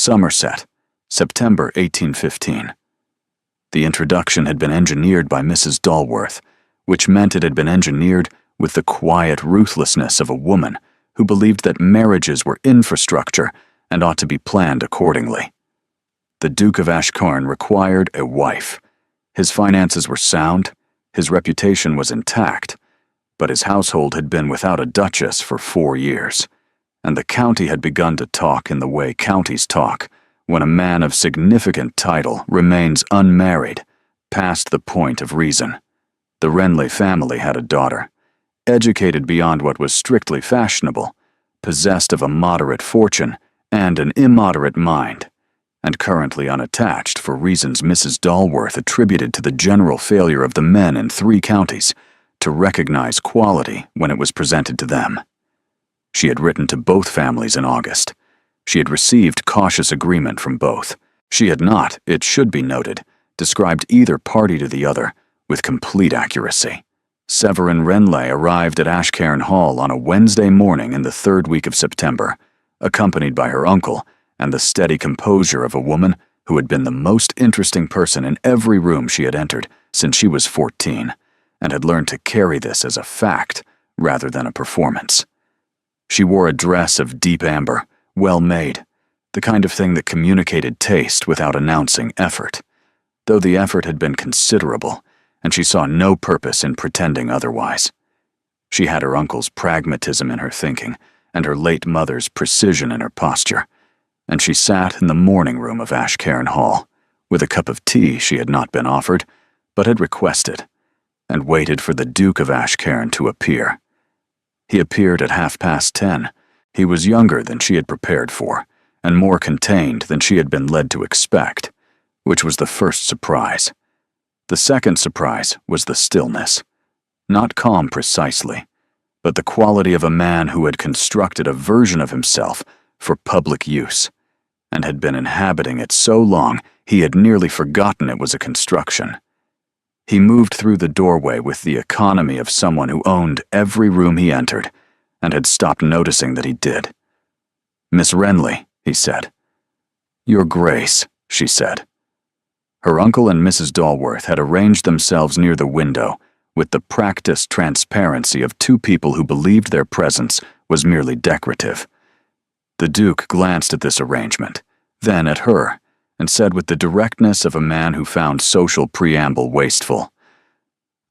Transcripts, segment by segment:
Somerset, September 1815. The introduction had been engineered by Mrs. Dalworth, which meant it had been engineered with the quiet ruthlessness of a woman who believed that marriages were infrastructure and ought to be planned accordingly. The Duke of Ashcarn required a wife. His finances were sound, his reputation was intact, but his household had been without a duchess for 4 years, and the county had begun to talk in the way counties talk when a man of significant title remains unmarried, past the point of reason. The Renly family had a daughter, educated beyond what was strictly fashionable, possessed of a moderate fortune and an immoderate mind, and currently unattached for reasons Mrs. Dalworth attributed to the general failure of the men in 3 counties to recognize quality when it was presented to them. She had written to both families in August. She had received cautious agreement from both. She had not, it should be noted, described either party to the other with complete accuracy. Severin Renly arrived at Ashcairn Hall on a Wednesday morning in the 3rd week of September, accompanied by her uncle and the steady composure of a woman who had been the most interesting person in every room she had entered since she was 14, and had learned to carry this as a fact rather than a performance. She wore a dress of deep amber, well made, the kind of thing that communicated taste without announcing effort, though the effort had been considerable, and she saw no purpose in pretending otherwise. She had her uncle's pragmatism in her thinking, and her late mother's precision in her posture, and she sat in the morning room of Ashcairn Hall, with a cup of tea she had not been offered, but had requested, and waited for the Duke of Ashcairn to appear. He appeared at 10:30. He was younger than she had prepared for, and more contained than she had been led to expect, which was the first surprise. The second surprise was the stillness. Not calm precisely, but the quality of a man who had constructed a version of himself for public use, and had been inhabiting it so long he had nearly forgotten it was a construction. He moved through the doorway with the economy of someone who owned every room he entered, and had stopped noticing that he did. "Miss Renly," he said. "Your Grace," she said. Her uncle and Mrs. Dalworth had arranged themselves near the window with the practiced transparency of 2 people who believed their presence was merely decorative. The Duke glanced at this arrangement, then at her, and said with the directness of a man who found social preamble wasteful,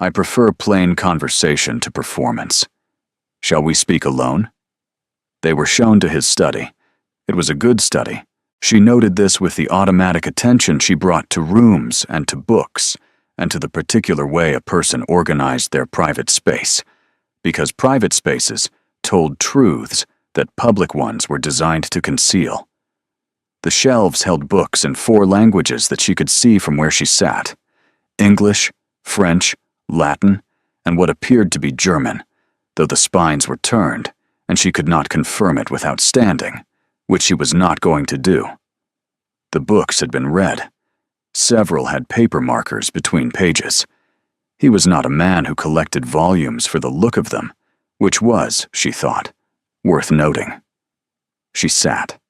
"I prefer plain conversation to performance. Shall we speak alone?" They were shown to his study. It was a good study. She noted this with the automatic attention she brought to rooms and to books, and to the particular way a person organized their private space, because private spaces told truths that public ones were designed to conceal. The shelves held books in 4 languages that she could see from where she sat: English, French, Latin, and what appeared to be German, though the spines were turned, and she could not confirm it without standing, which she was not going to do. The books had been read. Several had paper markers between pages. He was not a man who collected volumes for the look of them, which was, she thought, worth noting. She sat.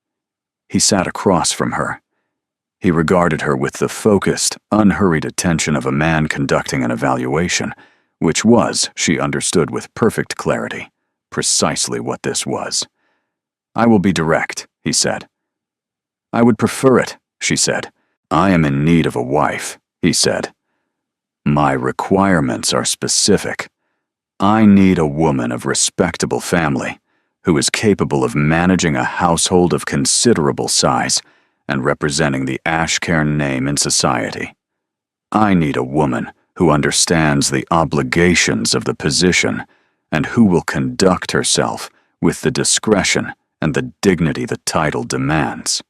He sat across from her. He regarded her with the focused, unhurried attention of a man conducting an evaluation, which was, she understood with perfect clarity, precisely what this was. "I will be direct," he said. "I would prefer it," she said. "I am in need of a wife," he said. "My requirements are specific. I need a woman of respectable family, who is capable of managing a household of considerable size and representing the Ashcairn name in society. I need a woman who understands the obligations of the position and who will conduct herself with the discretion and the dignity the title demands."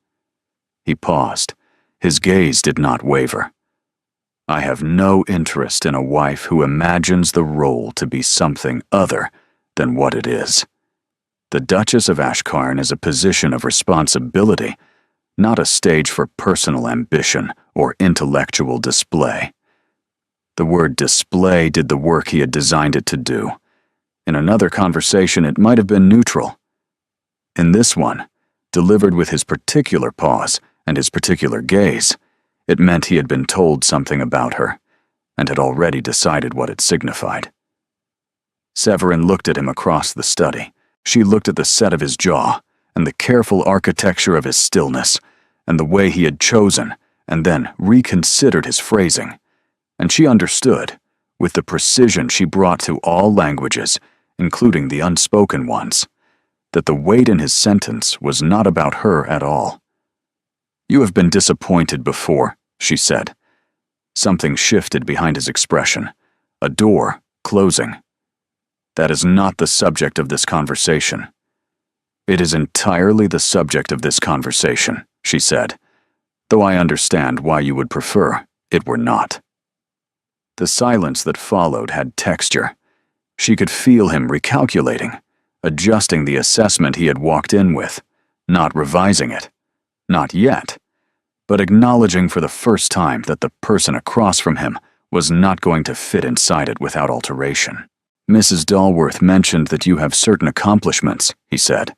He paused. His gaze did not waver. "I have no interest in a wife who imagines the role to be something other than what it is. The Duchess of Ashcairn is a position of responsibility, not a stage for personal ambition or intellectual display." The word display did the work he had designed it to do. In another conversation, it might have been neutral. In this one, delivered with his particular pause and his particular gaze, it meant he had been told something about her, and had already decided what it signified. Severin looked at him across the study. She looked at the set of his jaw, and the careful architecture of his stillness, and the way he had chosen, and then reconsidered his phrasing. And she understood, with the precision she brought to all languages, including the unspoken ones, that the weight in his sentence was not about her at all. "You have been disappointed before," she said. Something shifted behind his expression, a door closing. "That is not the subject of this conversation." "It is entirely the subject of this conversation," she said, "though I understand why you would prefer it were not." The silence that followed had texture. She could feel him recalculating, adjusting the assessment he had walked in with, not revising it, not yet, but acknowledging for the first time that the person across from him was not going to fit inside it without alteration. "Mrs. Dalworth mentioned that you have certain accomplishments," he said,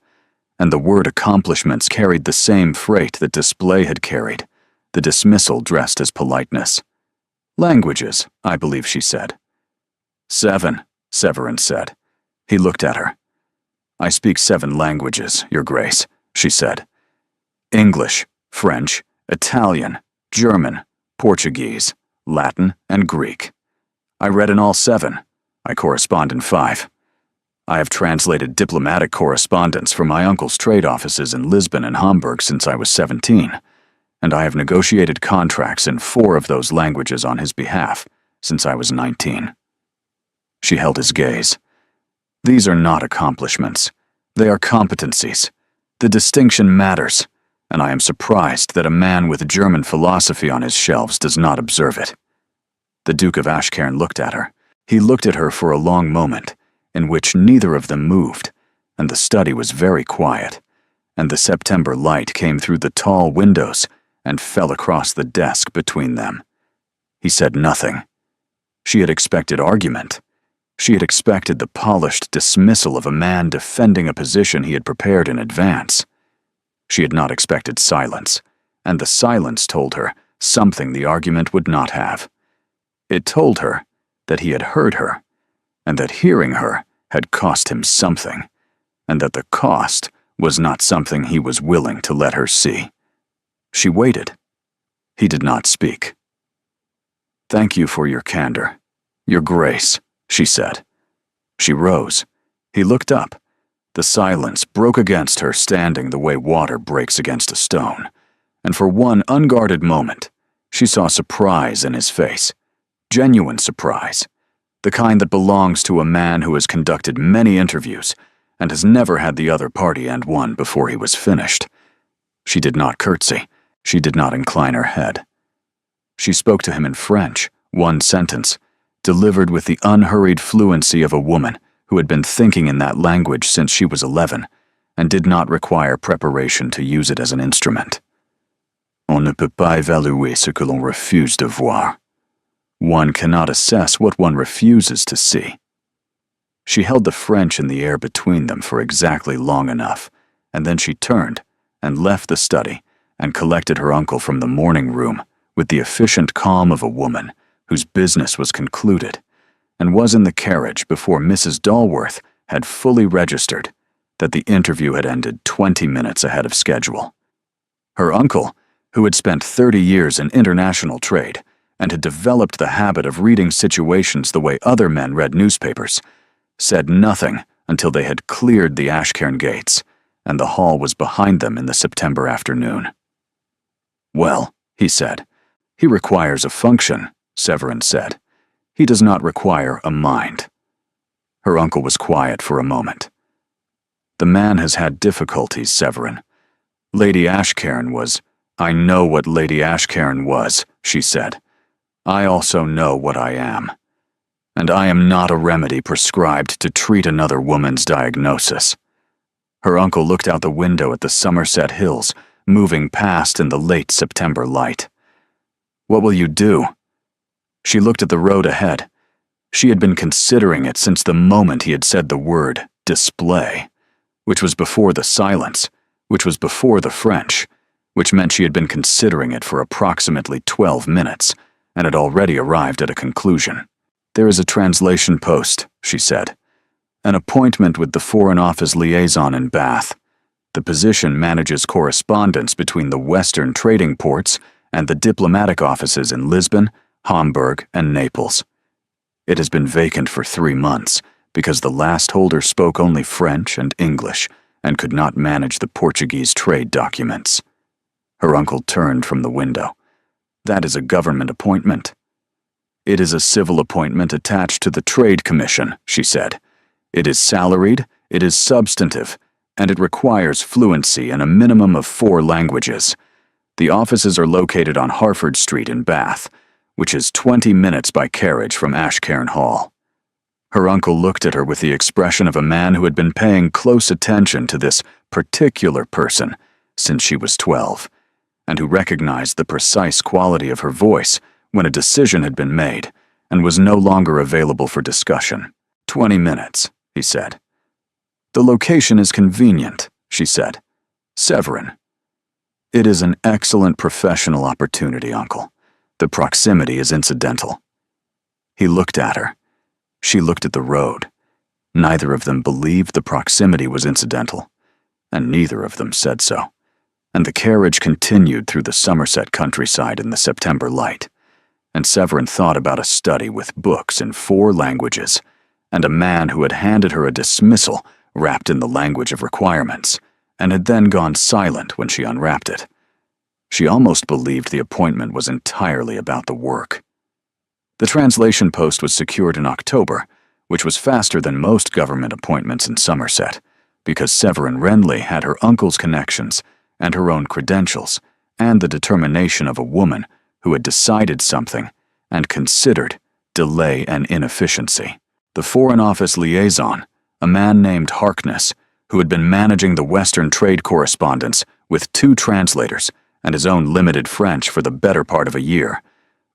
and the word accomplishments carried the same freight that display had carried, the dismissal dressed as politeness. "Languages, I believe," she said. "7, Severin said. He looked at her. "I speak 7 languages, Your Grace," she said. "English, French, Italian, German, Portuguese, Latin, and Greek. I read in all 7. I correspond in 5. I have translated diplomatic correspondence for my uncle's trade offices in Lisbon and Hamburg since I was 17, and I have negotiated contracts in 4 of those languages on his behalf since I was 19. She held his gaze. "These are not accomplishments. They are competencies. The distinction matters, and I am surprised that a man with German philosophy on his shelves does not observe it." The Duke of Ashcairn looked at her. He looked at her for a long moment, in which neither of them moved, and the study was very quiet, and the September light came through the tall windows and fell across the desk between them. He said nothing. She had expected argument. She had expected the polished dismissal of a man defending a position he had prepared in advance. She had not expected silence, and the silence told her something the argument would not have. It told her that he had heard her, and that hearing her had cost him something, and that the cost was not something he was willing to let her see. She waited. He did not speak. "Thank you for your candor, Your Grace," she said. She rose. He looked up. The silence broke against her, standing the way water breaks against a stone, and for one unguarded moment, she saw surprise in his face. Genuine surprise. The kind that belongs to a man who has conducted many interviews and has never had the other party end one before he was finished. She did not curtsy. She did not incline her head. She spoke to him in French, one sentence, delivered with the unhurried fluency of a woman who had been thinking in that language since she was 11 and did not require preparation to use it as an instrument. "On ne peut pas évaluer ce que l'on refuse de voir." One cannot assess what one refuses to see. She held the French in the air between them for exactly long enough, and then she turned and left the study and collected her uncle from the morning room with the efficient calm of a woman whose business was concluded, and was in the carriage before Mrs. Dalworth had fully registered that the interview had ended 20 minutes ahead of schedule. Her uncle, who had spent 30 years in international trade and had developed the habit of reading situations the way other men read newspapers, said nothing until they had cleared the Ashcairn gates, and the hall was behind them in the September afternoon. "Well," he said, "he requires a function," Severin said. "He does not require a mind." Her uncle was quiet for a moment. "The man has had difficulties, Severin. Lady Ashcairn was—" "I know what Lady Ashcairn was," she said. "I also know what I am. And I am not a remedy prescribed to treat another woman's diagnosis." Her uncle looked out the window at the Somerset Hills, moving past in the late September light. "What will you do?" She looked at the road ahead. She had been considering it since the moment he had said the word display, which was before the silence, which was before the French, which meant she had been considering it for approximately 12 minutes and had already arrived at a conclusion. "There is a translation post," she said. "An appointment with the Foreign Office liaison in Bath. The position manages correspondence between the Western trading ports and the diplomatic offices in Lisbon, Hamburg, and Naples. It has been vacant for 3 months because the last holder spoke only French and English and could not manage the Portuguese trade documents." Her uncle turned from the window. "That is a government appointment." "It is a civil appointment attached to the Trade Commission," she said. "It is salaried, it is substantive, and it requires fluency in a minimum of 4 languages. The offices are located on Harford Street in Bath, which is 20 minutes by carriage from Ashcairn Hall." Her uncle looked at her with the expression of a man who had been paying close attention to this particular person since she was 12, and who recognized the precise quality of her voice when a decision had been made and was no longer available for discussion. 20 minutes, he said. "The location is convenient," she said. "Severin." "It is an excellent professional opportunity, Uncle. The proximity is incidental." He looked at her. She looked at the road. Neither of them believed the proximity was incidental, and neither of them said so. And the carriage continued through the Somerset countryside in the September light, and Severin thought about a study with books in 4 languages, and a man who had handed her a dismissal wrapped in the language of requirements, and had then gone silent when she unwrapped it. She almost believed the appointment was entirely about the work. The translation post was secured in October, which was faster than most government appointments in Somerset, because Severin Renly had her uncle's connections and her own credentials, and the determination of a woman who had decided something and considered delay and inefficiency. The Foreign Office liaison, a man named Harkness, who had been managing the Western trade correspondence with 2 translators and his own limited French for the better part of a year,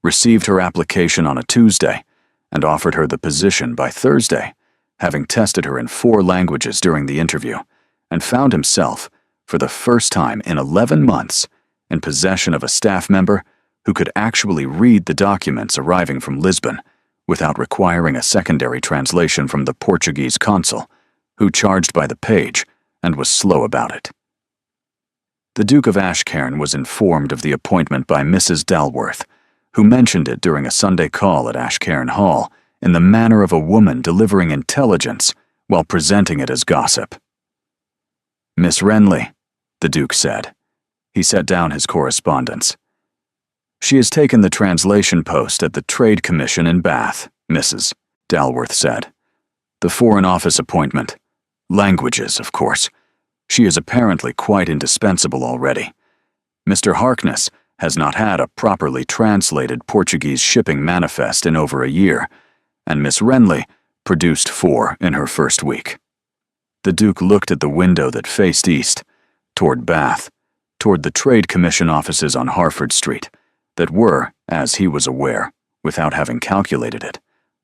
received her application on a Tuesday and offered her the position by Thursday, having tested her in 4 languages during the interview, and found himself, for the first time in 11 months, in possession of a staff member who could actually read the documents arriving from Lisbon without requiring a secondary translation from the Portuguese consul, who charged by the page and was slow about it. The Duke of Ashcairn was informed of the appointment by Mrs. Dalworth, who mentioned it during a Sunday call at Ashcairn Hall in the manner of a woman delivering intelligence while presenting it as gossip. "Miss Renly," the Duke said. He set down his correspondence. "She has taken the translation post at the Trade Commission in Bath," Mrs. Dalworth said. "The Foreign Office appointment. Languages, of course. She is apparently quite indispensable already. Mr. Harkness has not had a properly translated Portuguese shipping manifest in over a year, and Miss Renly produced 4 in her first week." The Duke looked at the window that faced east, toward Bath, toward the Trade Commission offices on Harford Street, that were, as he was aware, without having calculated it,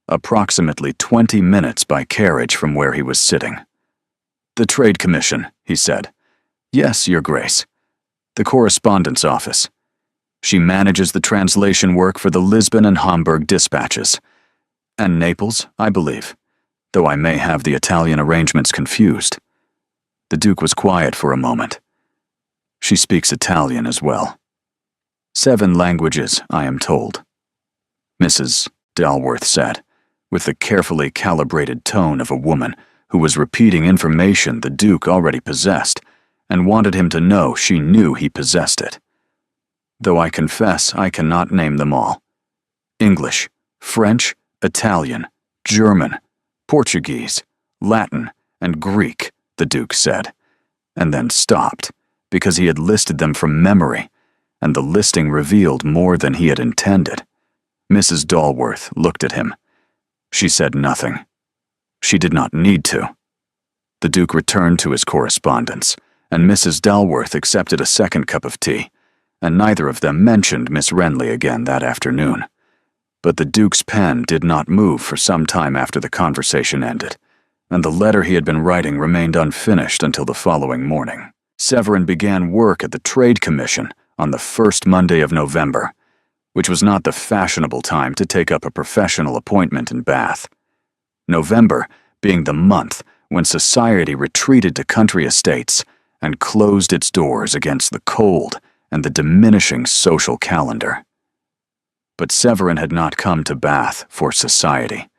approximately 20 minutes by carriage from where he was sitting. "The Trade Commission," he said. "Yes, Your Grace. The Correspondence Office. She manages the translation work for the Lisbon and Hamburg dispatches. And Naples, I believe, though I may have the Italian arrangements confused." The Duke was quiet for a moment. "She speaks Italian as well. 7 languages, I am told," Mrs. Dalworth said, with the carefully calibrated tone of a woman who was repeating information the Duke already possessed and wanted him to know she knew he possessed it. "Though I confess I cannot name them all. English, French, Italian, German, Portuguese, Latin, and Greek," the Duke said, and then stopped, because he had listed them from memory, and the listing revealed more than he had intended. Mrs. Dalworth looked at him. She said nothing. She did not need to. The Duke returned to his correspondence, and Mrs. Dalworth accepted a second cup of tea, and neither of them mentioned Miss Renly again that afternoon. But the Duke's pen did not move for some time after the conversation ended, and the letter he had been writing remained unfinished until the following morning. Severin began work at the Trade Commission on the first Monday of November, which was not the fashionable time to take up a professional appointment in Bath. November being the month when society retreated to country estates and closed its doors against the cold and the diminishing social calendar. But Severin had not come to Bath for society.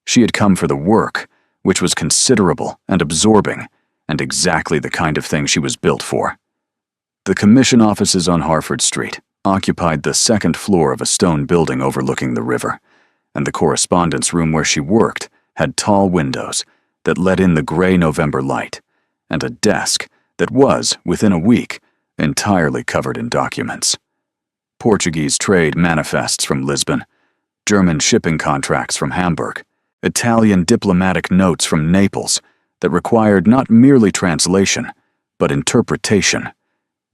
She had come for the work, which was considerable and absorbing, and exactly the kind of thing she was built for. The commission offices on Harford Street occupied the second floor of a stone building overlooking the river, and the correspondence room where she worked had tall windows that let in the gray November light, and a desk that was, within a week, entirely covered in documents. Portuguese trade manifests from Lisbon, German shipping contracts from Hamburg, Italian diplomatic notes from Naples that required not merely translation, but interpretation,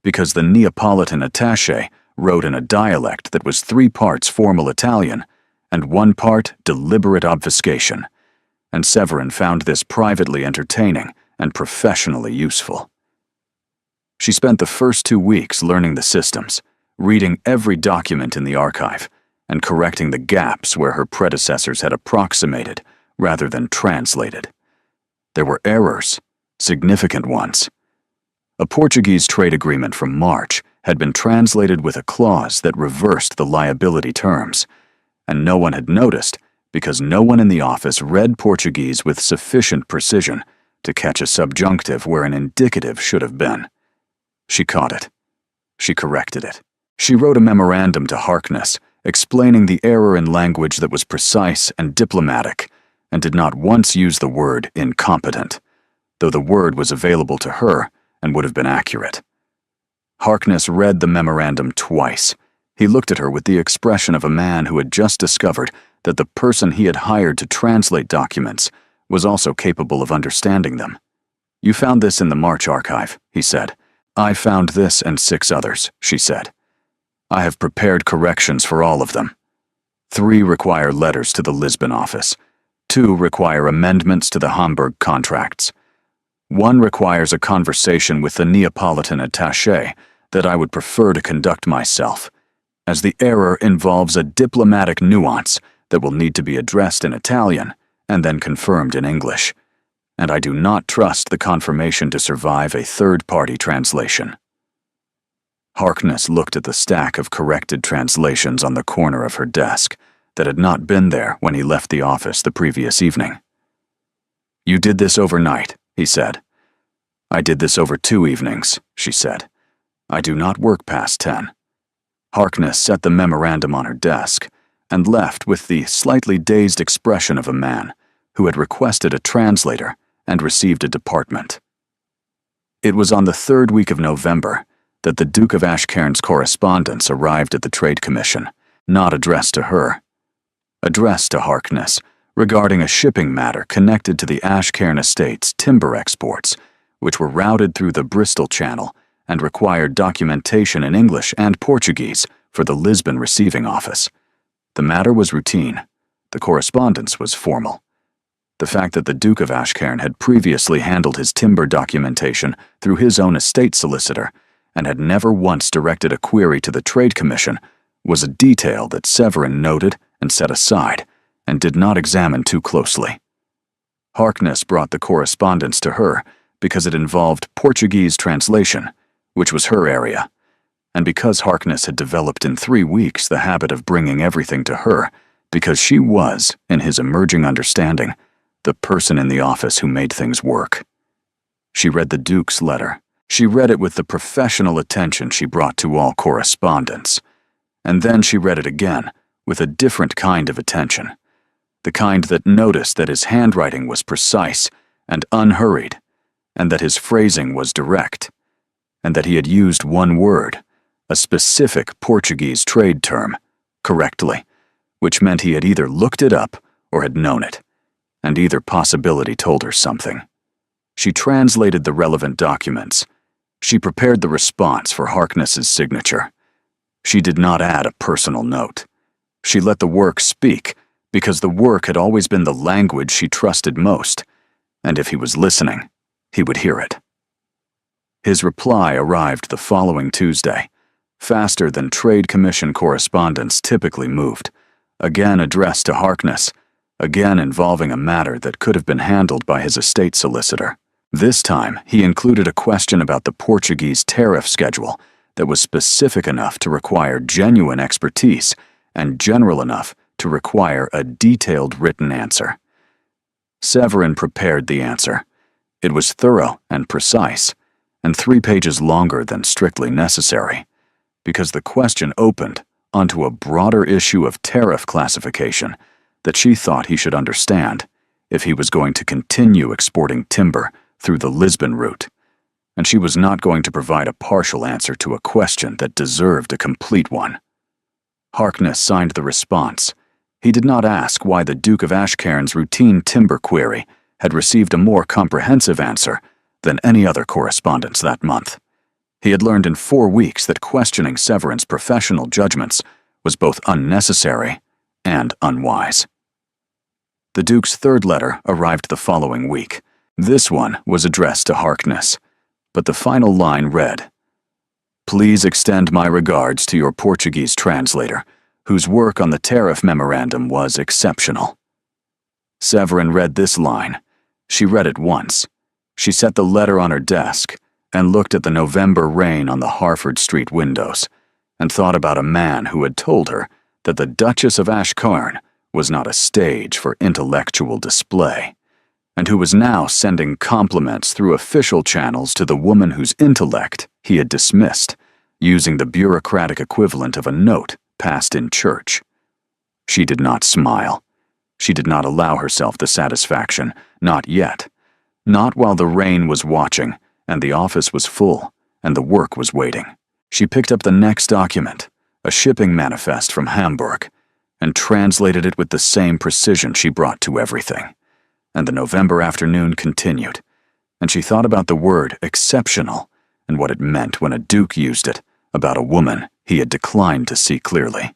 because the Neapolitan attaché wrote in a dialect that was 3 parts formal Italian and 1 part deliberate obfuscation, and Severin found this privately entertaining and professionally useful. She spent the first 2 weeks learning the systems, reading every document in the archive, and correcting the gaps where her predecessors had approximated rather than translated. There were errors, significant ones. A Portuguese trade agreement from March had been translated with a clause that reversed the liability terms, and no one had noticed because no one in the office read Portuguese with sufficient precision to catch a subjunctive where an indicative should have been. She caught it. She corrected it. She wrote a memorandum to Harkness, explaining the error in language that was precise and diplomatic, and did not once use the word incompetent, though the word was available to her and would have been accurate. Harkness read the memorandum twice. He looked at her with the expression of a man who had just discovered that the person he had hired to translate documents was also capable of understanding them. "You found this in the March archive," he said. "I found this and 6 others," she said. "I have prepared corrections for all of them. 3 require letters to the Lisbon office. 2 require amendments to the Hamburg contracts. 1 requires a conversation with the Neapolitan attaché that I would prefer to conduct myself, as the error involves a diplomatic nuance that will need to be addressed in Italian and then confirmed in English, and I do not trust the confirmation to survive a third-party translation." Harkness looked at the stack of corrected translations on the corner of her desk that had not been there when he left the office the previous evening. "You did this overnight," he said. "I did this over 2 evenings," she said. "I do not work past 10. Harkness set the memorandum on her desk and left with the slightly dazed expression of a man who had requested a translator and received a department. It was on the 3rd week of November that the Duke of Ashcairn's correspondence arrived at the Trade Commission, not addressed to her. Addressed to Harkness regarding a shipping matter connected to the Ashcairn estate's timber exports, which were routed through the Bristol Channel and required documentation in English and Portuguese for the Lisbon receiving office. The matter was routine. The correspondence was formal. The fact that the Duke of Ashcairn had previously handled his timber documentation through his own estate solicitor and had never once directed a query to the Trade Commission was a detail that Severin noted and set aside and did not examine too closely. Harkness brought the correspondence to her because it involved Portuguese translation, which was her area, and because Harkness had developed in 3 weeks the habit of bringing everything to her, because she was, in his emerging understanding, the person in the office who made things work. She read the Duke's letter. She read it with the professional attention she brought to all correspondence, and then she read it again with a different kind of attention, the kind that noticed that his handwriting was precise and unhurried, and that his phrasing was direct, and that he had used one word, a specific Portuguese trade term, correctly, which meant he had either looked it up or had known it, and either possibility told her something. She translated the relevant documents. She prepared the response for Harkness's signature. She did not add a personal note. She let the work speak, because the work had always been the language she trusted most, and if he was listening, he would hear it. His reply arrived the following Tuesday, faster than Trade Commission correspondence typically moved, again addressed to Harkness, again involving a matter that could have been handled by his estate solicitor. This time, he included a question about the Portuguese tariff schedule that was specific enough to require genuine expertise and general enough to require a detailed written answer. Severin prepared the answer. It was thorough and precise, and 3 pages longer than strictly necessary, because the question opened onto a broader issue of tariff classification that she thought he should understand if he was going to continue exporting timber through the Lisbon route, and she was not going to provide a partial answer to a question that deserved a complete one. Harkness signed the response. He did not ask why the Duke of Ashcairn's routine timber query had received a more comprehensive answer than any other correspondence that month. He had learned in 4 weeks that questioning Severin's professional judgments was both unnecessary and unwise. The Duke's 3rd letter arrived the following week. This one was addressed to Harkness, but the final line read, "Please extend my regards to your Portuguese translator, whose work on the tariff memorandum was exceptional." Severin read this line. She read it once. She set the letter on her desk and looked at the November rain on the Harford Street windows and thought about a man who had told her that the Duchess of Ashcairn was not a stage for intellectual display, and who was now sending compliments through official channels to the woman whose intellect he had dismissed, using the bureaucratic equivalent of a note passed in church. She did not smile. She did not allow herself the satisfaction, not yet. Not while the rain was watching, and the office was full, and the work was waiting. She picked up the next document, a shipping manifest from Hamburg, and translated it with the same precision she brought to everything. And the November afternoon continued, and she thought about the word exceptional and what it meant when a duke used it about a woman he had declined to see clearly.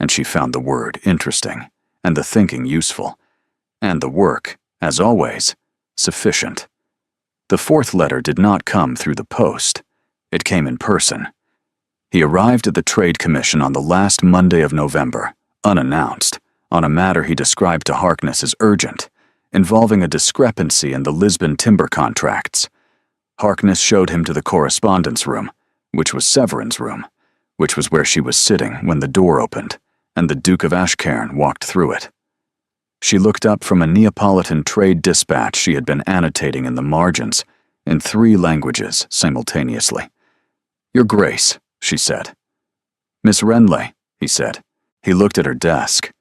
And she found the word interesting, and the thinking useful, and the work, as always, sufficient. The 4th letter did not come through the post. It came in person. He arrived at the Trade Commission on the last Monday of November, unannounced, on a matter he described to Harkness as urgent, involving a discrepancy in the Lisbon timber contracts. Harkness showed him to the correspondence room, which was Severin's room, which was where she was sitting when the door opened, and the Duke of Ashcairn walked through it. She looked up from a Neapolitan trade dispatch she had been annotating in the margins, in 3 languages simultaneously. "Your Grace," she said. "Miss Renly," he said. He looked at her desk.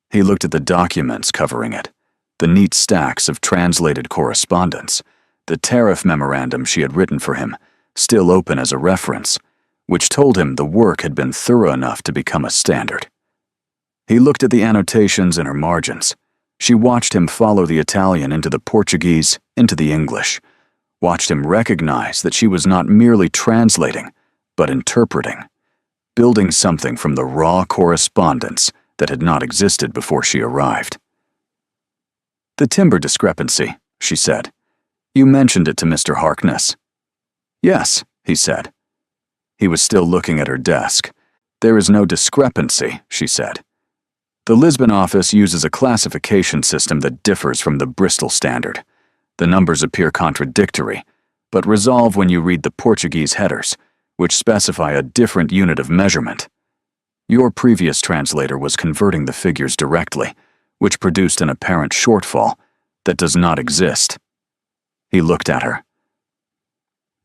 He looked at the documents covering it, the neat stacks of translated correspondence, the tariff memorandum she had written for him, still open as a reference, which told him the work had been thorough enough to become a standard. He looked at the annotations in her margins. She watched him follow the Italian into the Portuguese, into the English, watched him recognize that she was not merely translating, but interpreting, building something from the raw correspondence that had not existed before she arrived. "The timber discrepancy," she said. "You mentioned it to Mr. Harkness." "Yes," he said. He was still looking at her desk. "There is no discrepancy," she said. "The Lisbon office uses a classification system that differs from the Bristol standard. The numbers appear contradictory, but resolve when you read the Portuguese headers, which specify a different unit of measurement. Your previous translator was converting the figures directly, which produced an apparent shortfall that does not exist." He looked at her.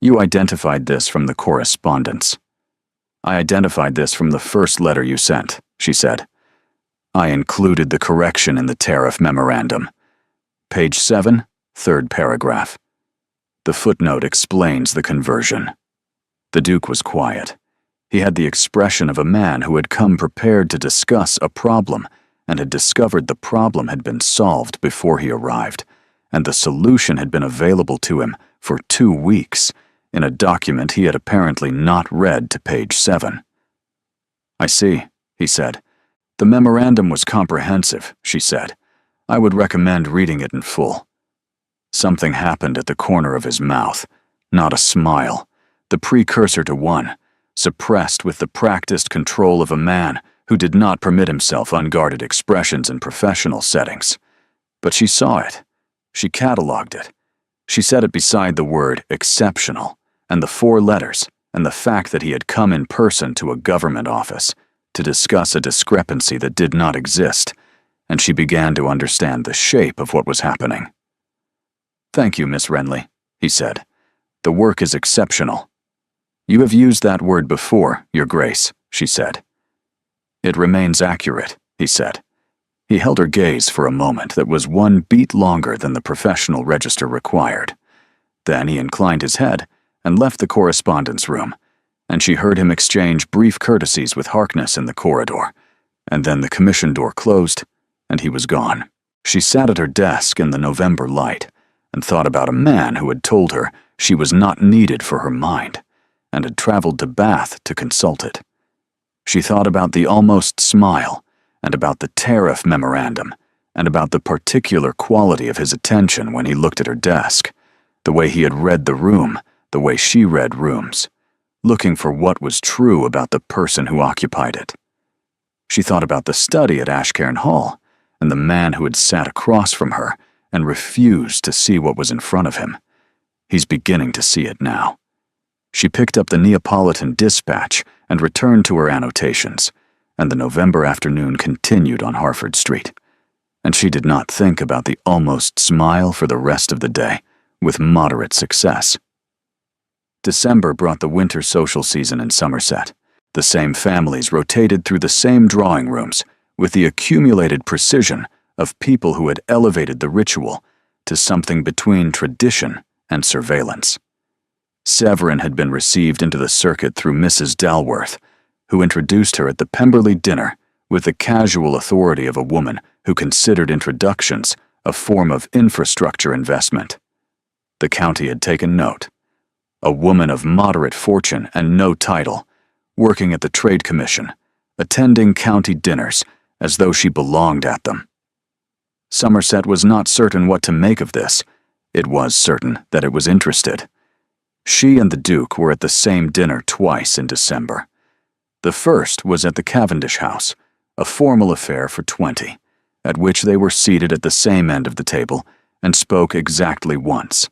"You identified this from the correspondence." "I identified this from the first letter you sent," she said. "I included the correction in the tariff memorandum. Page 7, 3rd paragraph. The footnote explains the conversion." The Duke was quiet. He had the expression of a man who had come prepared to discuss a problem and had discovered the problem had been solved before he arrived, and the solution had been available to him for 2 weeks in a document he had apparently not read to page 7. "I see," he said. "The memorandum was comprehensive," she said. "I would recommend reading it in full." Something happened at the corner of his mouth, not a smile, the precursor to one, suppressed with the practiced control of a man who did not permit himself unguarded expressions in professional settings. But she saw it. She catalogued it. She set it beside the word exceptional and the 4 letters and the fact that he had come in person to a government office to discuss a discrepancy that did not exist, and she began to understand the shape of what was happening. "Thank you, Miss Renly," he said. "The work is exceptional." "You have used that word before, Your Grace," she said. "It remains accurate," he said. He held her gaze for a moment that was 1 beat longer than the professional register required. Then he inclined his head and left the correspondence room, and she heard him exchange brief courtesies with Harkness in the corridor, and then the commission door closed, and he was gone. She sat at her desk in the November light and thought about a man who had told her she was not needed for her mind, and had traveled to Bath to consult it. She thought about the almost smile, and about the tariff memorandum, and about the particular quality of his attention when he looked at her desk, the way he had read the room, the way she read rooms, looking for what was true about the person who occupied it. She thought about the study at Ashcairn Hall, and the man who had sat across from her and refused to see what was in front of him. He's beginning to see it now. She picked up the Neapolitan Dispatch and returned to her annotations, and the November afternoon continued on Harford Street. And she did not think about the almost smile for the rest of the day, with moderate success. December brought the winter social season in Somerset. The same families rotated through the same drawing rooms, with the accumulated precision of people who had elevated the ritual to something between tradition and surveillance. Severin had been received into the circuit through Mrs. Dalworth, who introduced her at the Pemberley dinner with the casual authority of a woman who considered introductions a form of infrastructure investment. The county had taken note. A woman of moderate fortune and no title, working at the Trade Commission, attending county dinners as though she belonged at them. Somerset was not certain what to make of this. It was certain that it was interested. She and the Duke were at the same dinner twice in December. The first was at the Cavendish House, a formal affair for 20, at which they were seated at the same end of the table and spoke exactly once,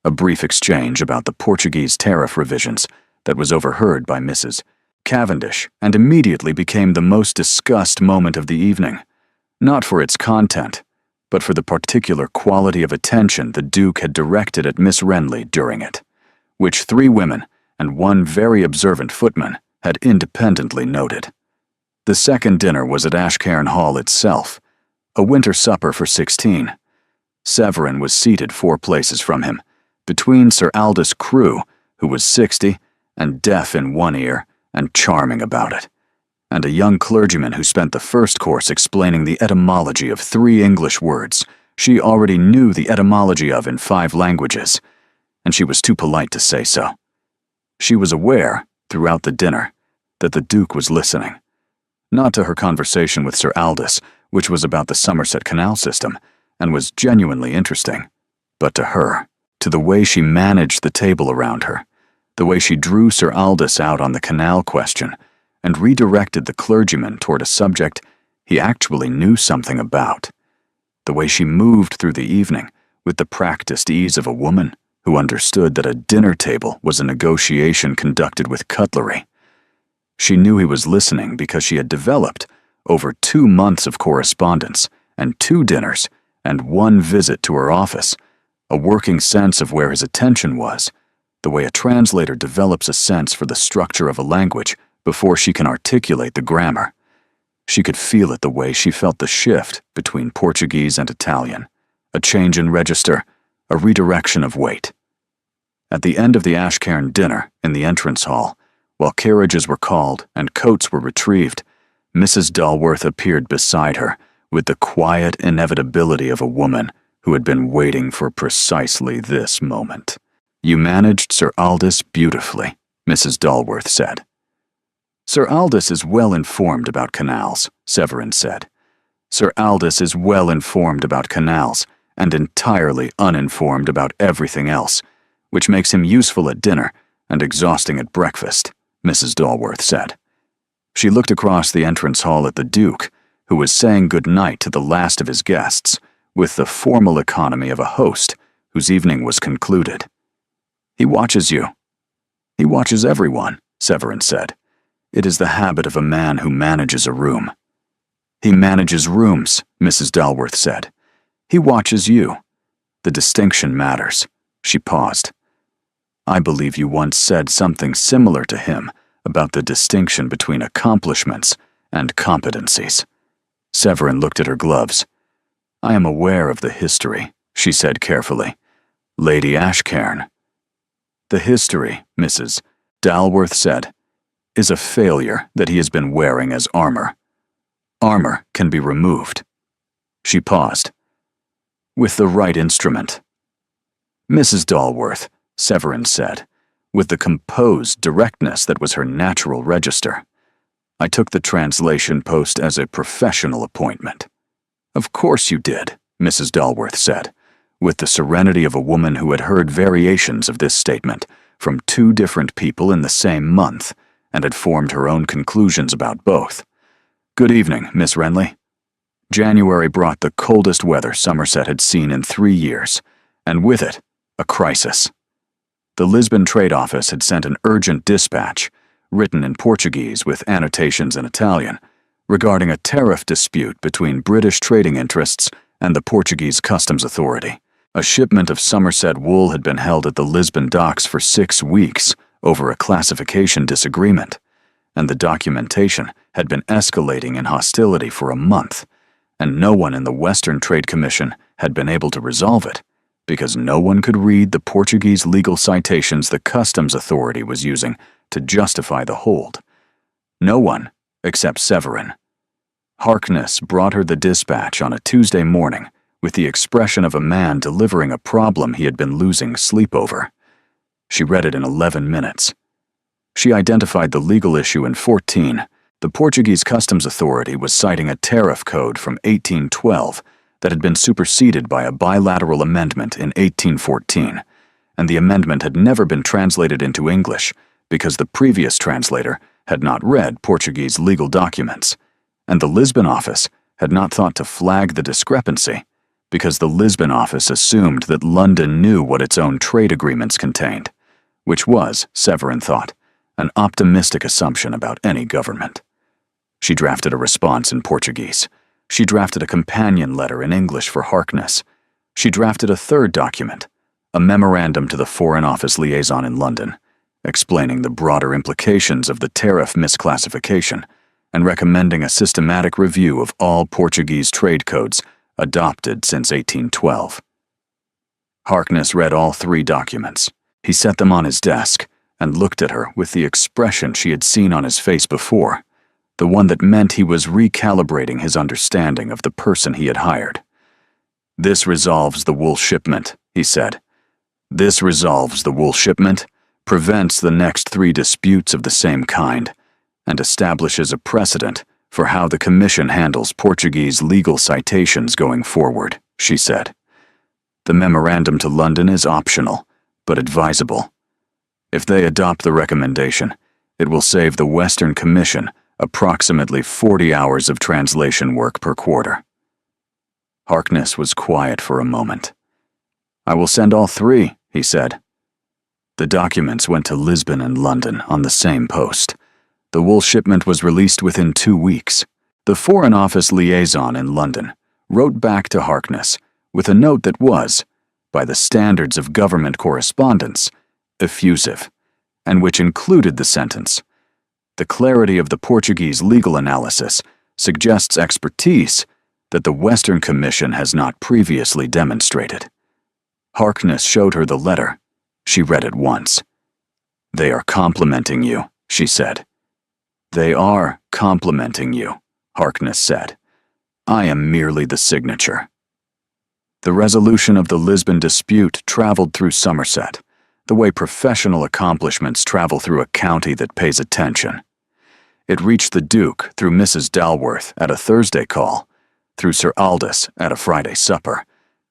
a brief exchange about the Portuguese tariff revisions that was overheard by Mrs. Cavendish and immediately became the most discussed moment of the evening, not for its content, but for the particular quality of attention the Duke had directed at Miss Renly during it, which 3 women and 1 very observant footman had independently noted. The second dinner was at Ashcairn Hall itself, a winter supper for 16. Severin was seated 4 places from him, between Sir Aldous Crewe, who was 60, and deaf in one ear, and charming about it, and a young clergyman who spent the first course explaining the etymology of 3 English words she already knew the etymology of in 5 languages, and she was too polite to say so. She was aware, throughout the dinner, that the Duke was listening, not to her conversation with Sir Aldous, which was about the Somerset Canal system, and was genuinely interesting, but to her, to the way she managed the table around her, the way she drew Sir Aldous out on the canal question, and redirected the clergyman toward a subject he actually knew something about, the way she moved through the evening with the practiced ease of a woman who understood that a dinner table was a negotiation conducted with cutlery. She knew he was listening because she had developed, over 2 months of correspondence and 2 dinners and 1 visit to her office, a working sense of where his attention was, the way a translator develops a sense for the structure of a language before she can articulate the grammar. She could feel it the way she felt the shift between Portuguese and Italian, a change in register, a redirection of weight. At the end of the Ashcairn dinner, in the entrance hall, while carriages were called and coats were retrieved, Mrs. Dalworth appeared beside her with the quiet inevitability of a woman who had been waiting for precisely this moment. "You managed Sir Aldous beautifully," Mrs. Dalworth said. "Sir Aldous is well informed about canals," Severin said. "Sir Aldous is well informed about canals and entirely uninformed about everything else, which makes him useful at dinner and exhausting at breakfast, Mrs. Dalworth said. She looked across the entrance hall at the Duke, who was saying good night to the last of his guests, with the formal economy of a host whose evening was concluded. "He watches you." "He watches everyone," Severin said. "It is the habit of a man who manages a room." "He manages rooms," Mrs. Dalworth said. "He watches you. The distinction matters." She paused. "I believe you once said something similar to him about the distinction between accomplishments and competencies." Severin looked at her gloves. "I am aware of the history," she said carefully. "Lady Ashcairn." "The history," Mrs. Dalworth said, "is a failure that he has been wearing as armor. Armor can be removed." She paused. "With the right instrument." "Mrs. Dalworth," Severin said, with the composed directness that was her natural register. "I took the translation post as a professional appointment." "Of course you did," Mrs. Dalworth said, with the serenity of a woman who had heard variations of this statement from two different people in the same month and had formed her own conclusions about both. "Good evening, Miss Renly." January brought the coldest weather Somerset had seen in 3 years, and with it, a crisis. The Lisbon Trade Office had sent an urgent dispatch, written in Portuguese with annotations in Italian, regarding a tariff dispute between British trading interests and the Portuguese Customs Authority. A shipment of Somerset wool had been held at the Lisbon docks for 6 weeks over a classification disagreement, and the documentation had been escalating in hostility for a month, and no one in the Western Trade Commission had been able to resolve it, because no one could read the Portuguese legal citations the Customs Authority was using to justify the hold. No one, except Severin. Harkness brought her the dispatch on a Tuesday morning with the expression of a man delivering a problem he had been losing sleep over. She read it in 11 minutes. She identified the legal issue in 14. The Portuguese Customs Authority was citing a tariff code from 1812 that had been superseded by a bilateral amendment in 1814, and the amendment had never been translated into English because the previous translator had not read Portuguese legal documents, and the Lisbon office had not thought to flag the discrepancy because the Lisbon office assumed that London knew what its own trade agreements contained, which was, Severin thought, an optimistic assumption about any government. She drafted a response in Portuguese. She drafted a companion letter in English for Harkness. She drafted a third document, a memorandum to the Foreign Office liaison in London, explaining the broader implications of the tariff misclassification and recommending a systematic review of all Portuguese trade codes adopted since 1812. Harkness read all 3 documents. He set them on his desk and looked at her with the expression she had seen on his face before, the one that meant he was recalibrating his understanding of the person he had hired. "This resolves the wool shipment," he said. "This resolves the wool shipment, prevents the next 3 disputes of the same kind, and establishes a precedent for how the Commission handles Portuguese legal citations going forward," she said. "The memorandum to London is optional, but advisable. If they adopt the recommendation, it will save the Western Commission approximately 40 hours of translation work per quarter." Harkness was quiet for a moment. "I will send all 3, he said. The documents went to Lisbon and London on the same post. The wool shipment was released within 2 weeks. The Foreign Office liaison in London wrote back to Harkness with a note that was, by the standards of government correspondence, effusive, and which included the sentence, "The clarity of the Portuguese legal analysis suggests expertise that the Western Commission has not previously demonstrated." Harkness showed her the letter. She read it once. "They are complimenting you," she said. "They are complimenting you," Harkness said. "I am merely the signature." The resolution of the Lisbon dispute traveled through Somerset, the way professional accomplishments travel through a county that pays attention. It reached the Duke through Mrs. Dalworth at a Thursday call, through Sir Aldous at a Friday supper,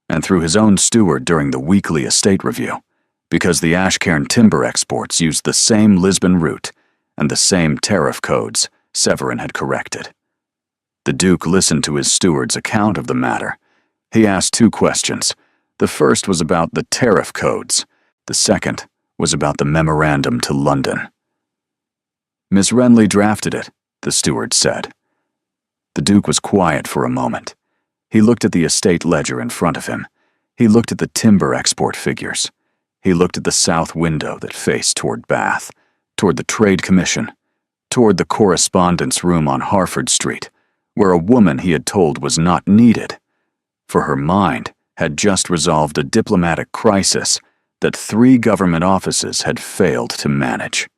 and through his own steward during the weekly estate review, because the Ashcairn timber exports used the same Lisbon route and the same tariff codes Severin had corrected. The Duke listened to his steward's account of the matter. He asked 2 questions. The first was about the tariff codes. The second was about the memorandum to London. "Miss Renly drafted it," the steward said. The Duke was quiet for a moment. He looked at the estate ledger in front of him. He looked at the timber export figures. He looked at the south window that faced toward Bath, toward the Trade Commission, toward the correspondence room on Harford Street, where a woman he had told was not needed, for her mind had just resolved a diplomatic crisis that 3 government offices had failed to manage.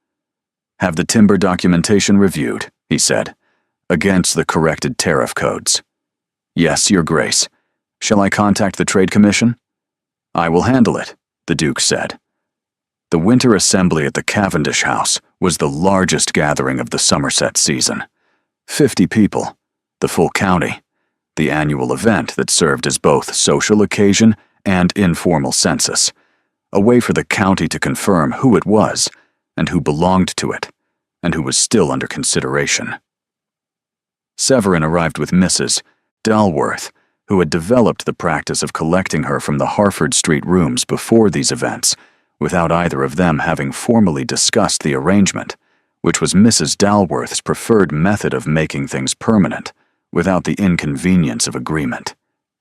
"Have the timber documentation reviewed," he said, "against the corrected tariff codes." "Yes, Your Grace. Shall I contact the Trade Commission?" "I will handle it," the Duke said. The winter assembly at the Cavendish House was the largest gathering of the Somerset season. 50 people, the full county, the annual event that served as both social occasion and informal census, a way for the county to confirm who it was and who belonged to it, and who was still under consideration. Severin arrived with Mrs. Dalworth, who had developed the practice of collecting her from the Harford Street rooms before these events, without either of them having formally discussed the arrangement, which was Mrs. Dalworth's preferred method of making things permanent, without the inconvenience of agreement.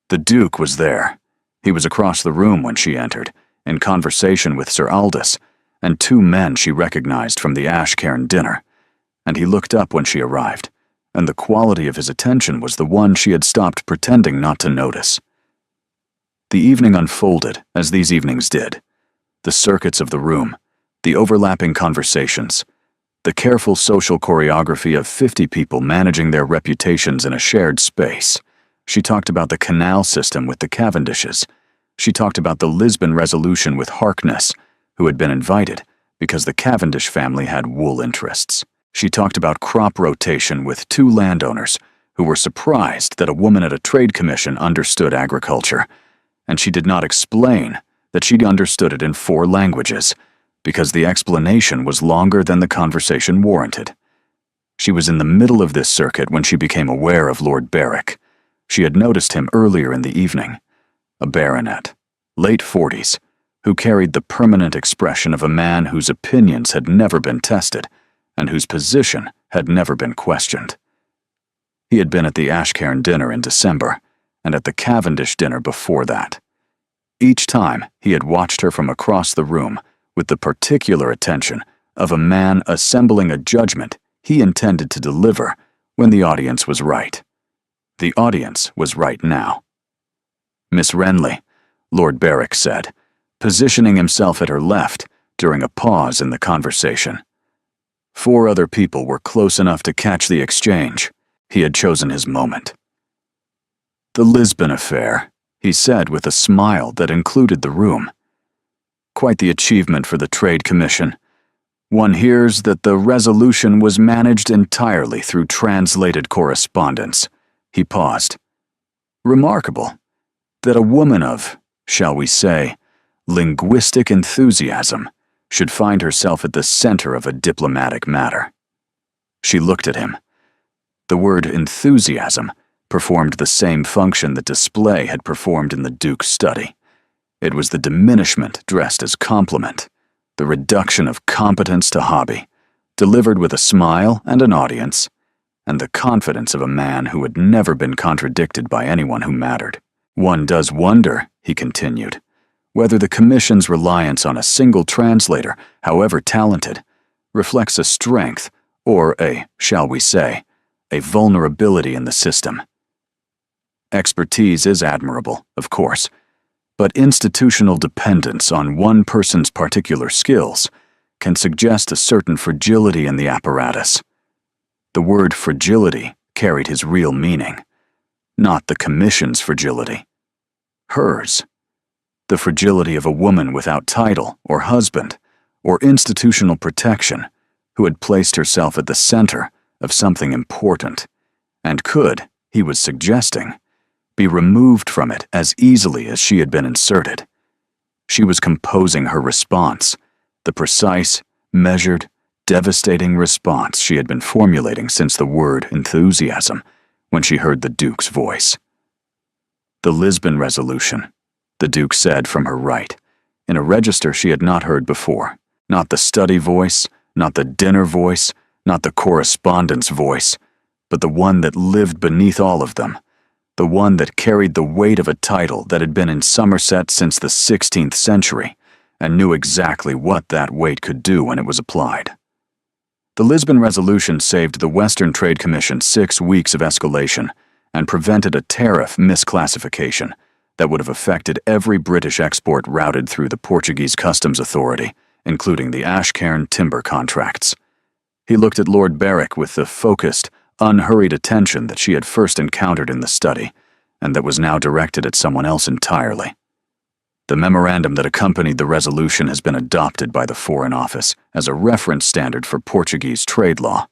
The Duke was there. He was across the room when she entered, in conversation with Sir Aldous, and 2 men she recognized from the Ashcairn dinner, and he looked up when she arrived, and the quality of his attention was the one she had stopped pretending not to notice. The evening unfolded, as these evenings did. The circuits of the room, the overlapping conversations, the careful social choreography of 50 people managing their reputations in a shared space. She talked about the canal system with the Cavendishes. She talked about the Lisbon resolution with Harkness, who had been invited because the Cavendish family had wool interests. She talked about crop rotation with 2 landowners who were surprised that a woman at a trade commission understood agriculture, and she did not explain that she understood it in 4 languages, because the explanation was longer than the conversation warranted. She was in the middle of this circuit when she became aware of Lord Berwick. She had noticed him earlier in the evening, a baronet, late 40s, who carried the permanent expression of a man whose opinions had never been tested and whose position had never been questioned. He had been at the Ashcairn dinner in December and at the Cavendish dinner before that. Each time he had watched her from across the room with the particular attention of a man assembling a judgment he intended to deliver when the audience was right. The audience was right now. "Miss Renly," Lord Berwick said, positioning himself at her left during a pause in the conversation. 4 other people were close enough to catch the exchange. He had chosen his moment. "The Lisbon affair," he said with a smile that included the room. "Quite the achievement for the Trade Commission. One hears that the resolution was managed entirely through translated correspondence." He paused. "Remarkable that a woman of, shall we say, linguistic enthusiasm should find herself at the center of a diplomatic matter." She looked at him. The word enthusiasm performed the same function that display had performed in the Duke's study. It was the diminishment dressed as compliment, the reduction of competence to hobby, delivered with a smile and an audience, and the confidence of a man who had never been contradicted by anyone who mattered. "One does wonder," he continued, "whether the Commission's reliance on a single translator, however talented, reflects a strength or a, shall we say, a vulnerability in the system. Expertise is admirable, of course, but institutional dependence on one person's particular skills can suggest a certain fragility in the apparatus." The word fragility carried his real meaning, not the Commission's fragility. Hers. The fragility of a woman without title or husband or institutional protection who had placed herself at the center of something important and could, he was suggesting, be removed from it as easily as she had been inserted. She was composing her response, the precise, measured, devastating response she had been formulating since the word enthusiasm, when she heard the Duke's voice. "The Lisbon Resolution," the Duke said from her right, in a register she had not heard before. Not the study voice, not the dinner voice, not the correspondence voice, but the one that lived beneath all of them, the one that carried the weight of a title that had been in Somerset since the 16th century, and knew exactly what that weight could do when it was applied. The Lisbon Resolution saved the Western Trade Commission 6 weeks of escalation and prevented a tariff misclassification that would have affected every British export routed through the Portuguese Customs Authority, including the Ashcairn timber contracts. He looked at Lord Berwick with the focused, unhurried attention that she had first encountered in the study, and that was now directed at someone else entirely. The memorandum that accompanied the resolution has been adopted by the Foreign Office as a reference standard for Portuguese trade law.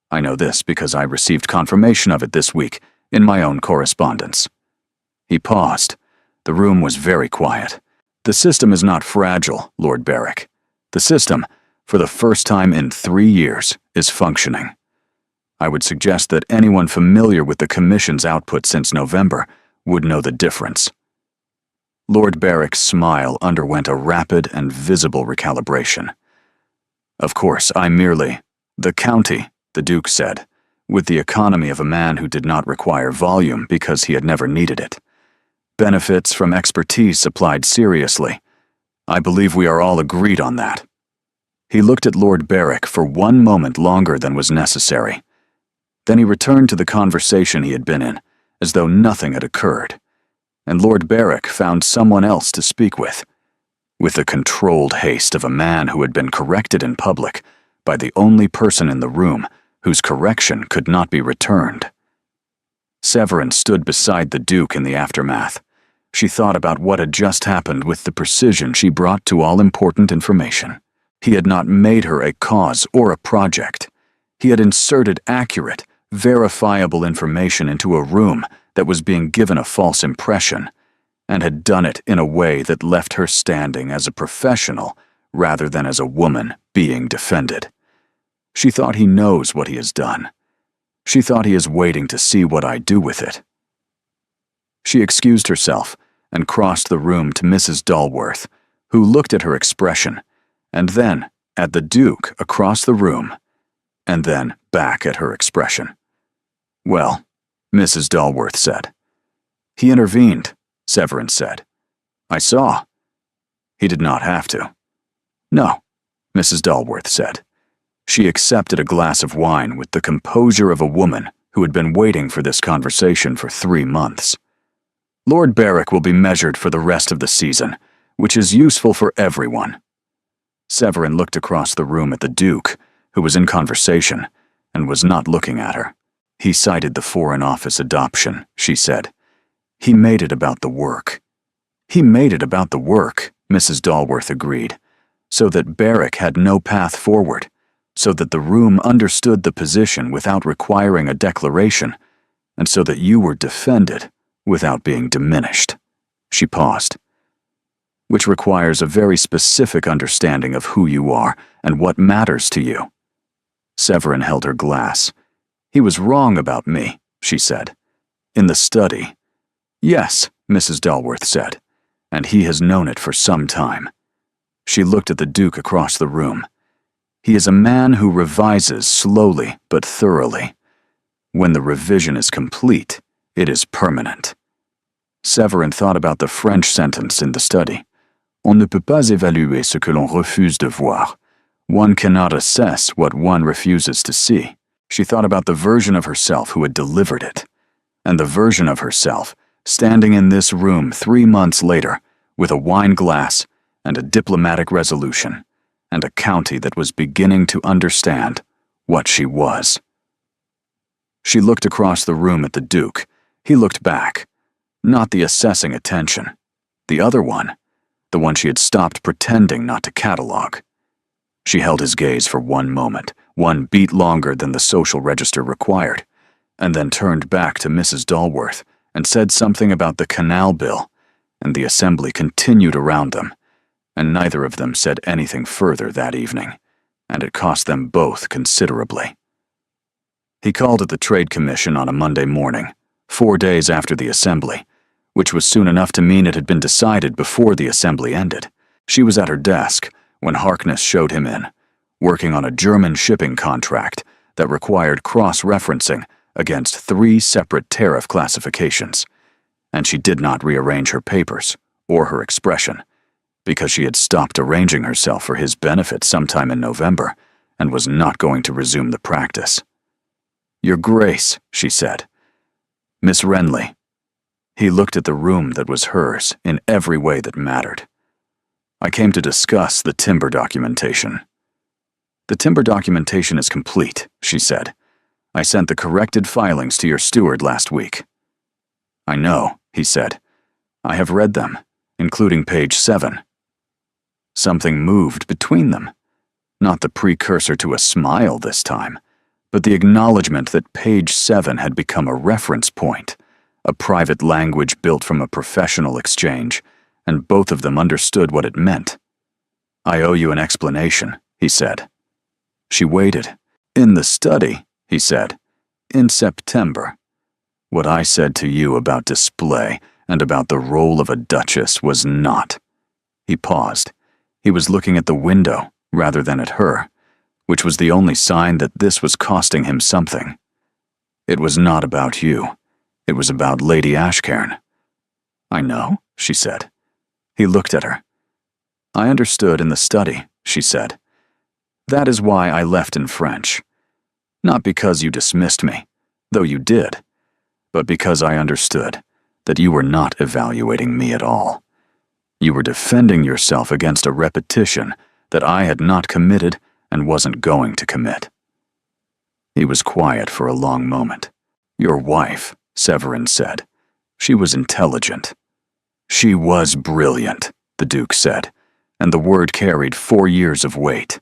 I know this because I received confirmation of it this week in my own correspondence. He paused. The room was very quiet. The system is not fragile, Lord Berwick. The system, for the first time in 3 years, is functioning. I would suggest that anyone familiar with the Commission's output since November would know the difference. Lord Berwick's smile underwent a rapid and visible recalibration. "Of course, I merely—" "The county," the Duke said, with the economy of a man who did not require volume because he had never needed it. "Benefits from expertise applied seriously. I believe we are all agreed on that." He looked at Lord Berwick for 1 moment longer than was necessary. Then he returned to the conversation he had been in, as though nothing had occurred. And Lord Berwick found someone else to speak with the controlled haste of a man who had been corrected in public by the only person in the room whose correction could not be returned. Severin stood beside the Duke in the aftermath. She thought about what had just happened with the precision she brought to all important information. He had not made her a cause or a project. He had inserted accurate, verifiable information into a room that was being given a false impression, and had done it in a way that left her standing as a professional rather than as a woman being defended. She thought he knows what he has done. She thought he is waiting to see what I do with it. She excused herself and crossed the room to Mrs. Dalworth, who looked at her expression, and then at the Duke across the room, and then back at her expression. "Well," Mrs. Dalworth said. "He intervened," Severin said. "I saw." "He did not have to." "No," Mrs. Dalworth said. She accepted a glass of wine with the composure of a woman who had been waiting for this conversation for 3 months. "Lord Berwick will be measured for the rest of the season, which is useful for everyone." Severin looked across the room at the Duke, who was in conversation, and was not looking at her. "He cited the Foreign Office adoption," she said. "He made it about the work." "He made it about the work," Mrs. Dalworth agreed, "so that Berwick had no path forward, so that the room understood the position without requiring a declaration, and so that you were defended without being diminished." She paused. "Which requires a very specific understanding of who you are and what matters to you." Severin held her glass. "He was wrong about me," she said. "In the study." "Yes," Mrs. Dalworth said, "and he has known it for some time." She looked at the Duke across the room. "He is a man who revises slowly but thoroughly. When the revision is complete, it is permanent." Severin thought about the French sentence in the study. "On ne peut pas évaluer ce que l'on refuse de voir. One cannot assess what one refuses to see." She thought about the version of herself who had delivered it, and the version of herself standing in this room 3 months later with a wine glass and a diplomatic resolution, and a county that was beginning to understand what she was. She looked across the room at the Duke. He looked back. Not the assessing attention. The other one. The one she had stopped pretending not to catalogue. She held his gaze for 1 moment, 1 beat longer than the social register required, and then turned back to Mrs. Dalworth and said something about the canal bill, and the assembly continued around them, and neither of them said anything further that evening, and it cost them both considerably. He called at the Trade Commission on a Monday morning, 4 days after the assembly, which was soon enough to mean it had been decided before the assembly ended. She was at her desk when Harkness showed him in, working on a German shipping contract that required cross-referencing against 3 separate tariff classifications, and she did not rearrange her papers or her expression, because she had stopped arranging herself for his benefit sometime in November and was not going to resume the practice. "Your Grace," she said. "Miss Renly." He looked at the room that was hers in every way that mattered. "I came to discuss the timber documentation." "The timber documentation is complete," she said. "I sent the corrected filings to your steward last week." "I know," he said. "I have read them, including page 7. Something moved between them. Not the precursor to a smile this time, but the acknowledgement that page 7 had become a reference point, a private language built from a professional exchange, and both of them understood what it meant. "I owe you an explanation," he said. She waited. "In the study," he said. "In September. What I said to you about display and about the role of a duchess was not." He paused. He was looking at the window rather than at her, which was the only sign that this was costing him something. "It was not about you. It was about Lady Ashcairn." "I know," she said. He looked at her. "I understood in the study," she said. "That is why I left in French. Not because you dismissed me, though you did, but because I understood that you were not evaluating me at all. You were defending yourself against a repetition that I had not committed and wasn't going to commit." He was quiet for a long moment. "Your wife," Severin said. "She was intelligent." "She was brilliant," the Duke said, and the word carried 4 years of weight.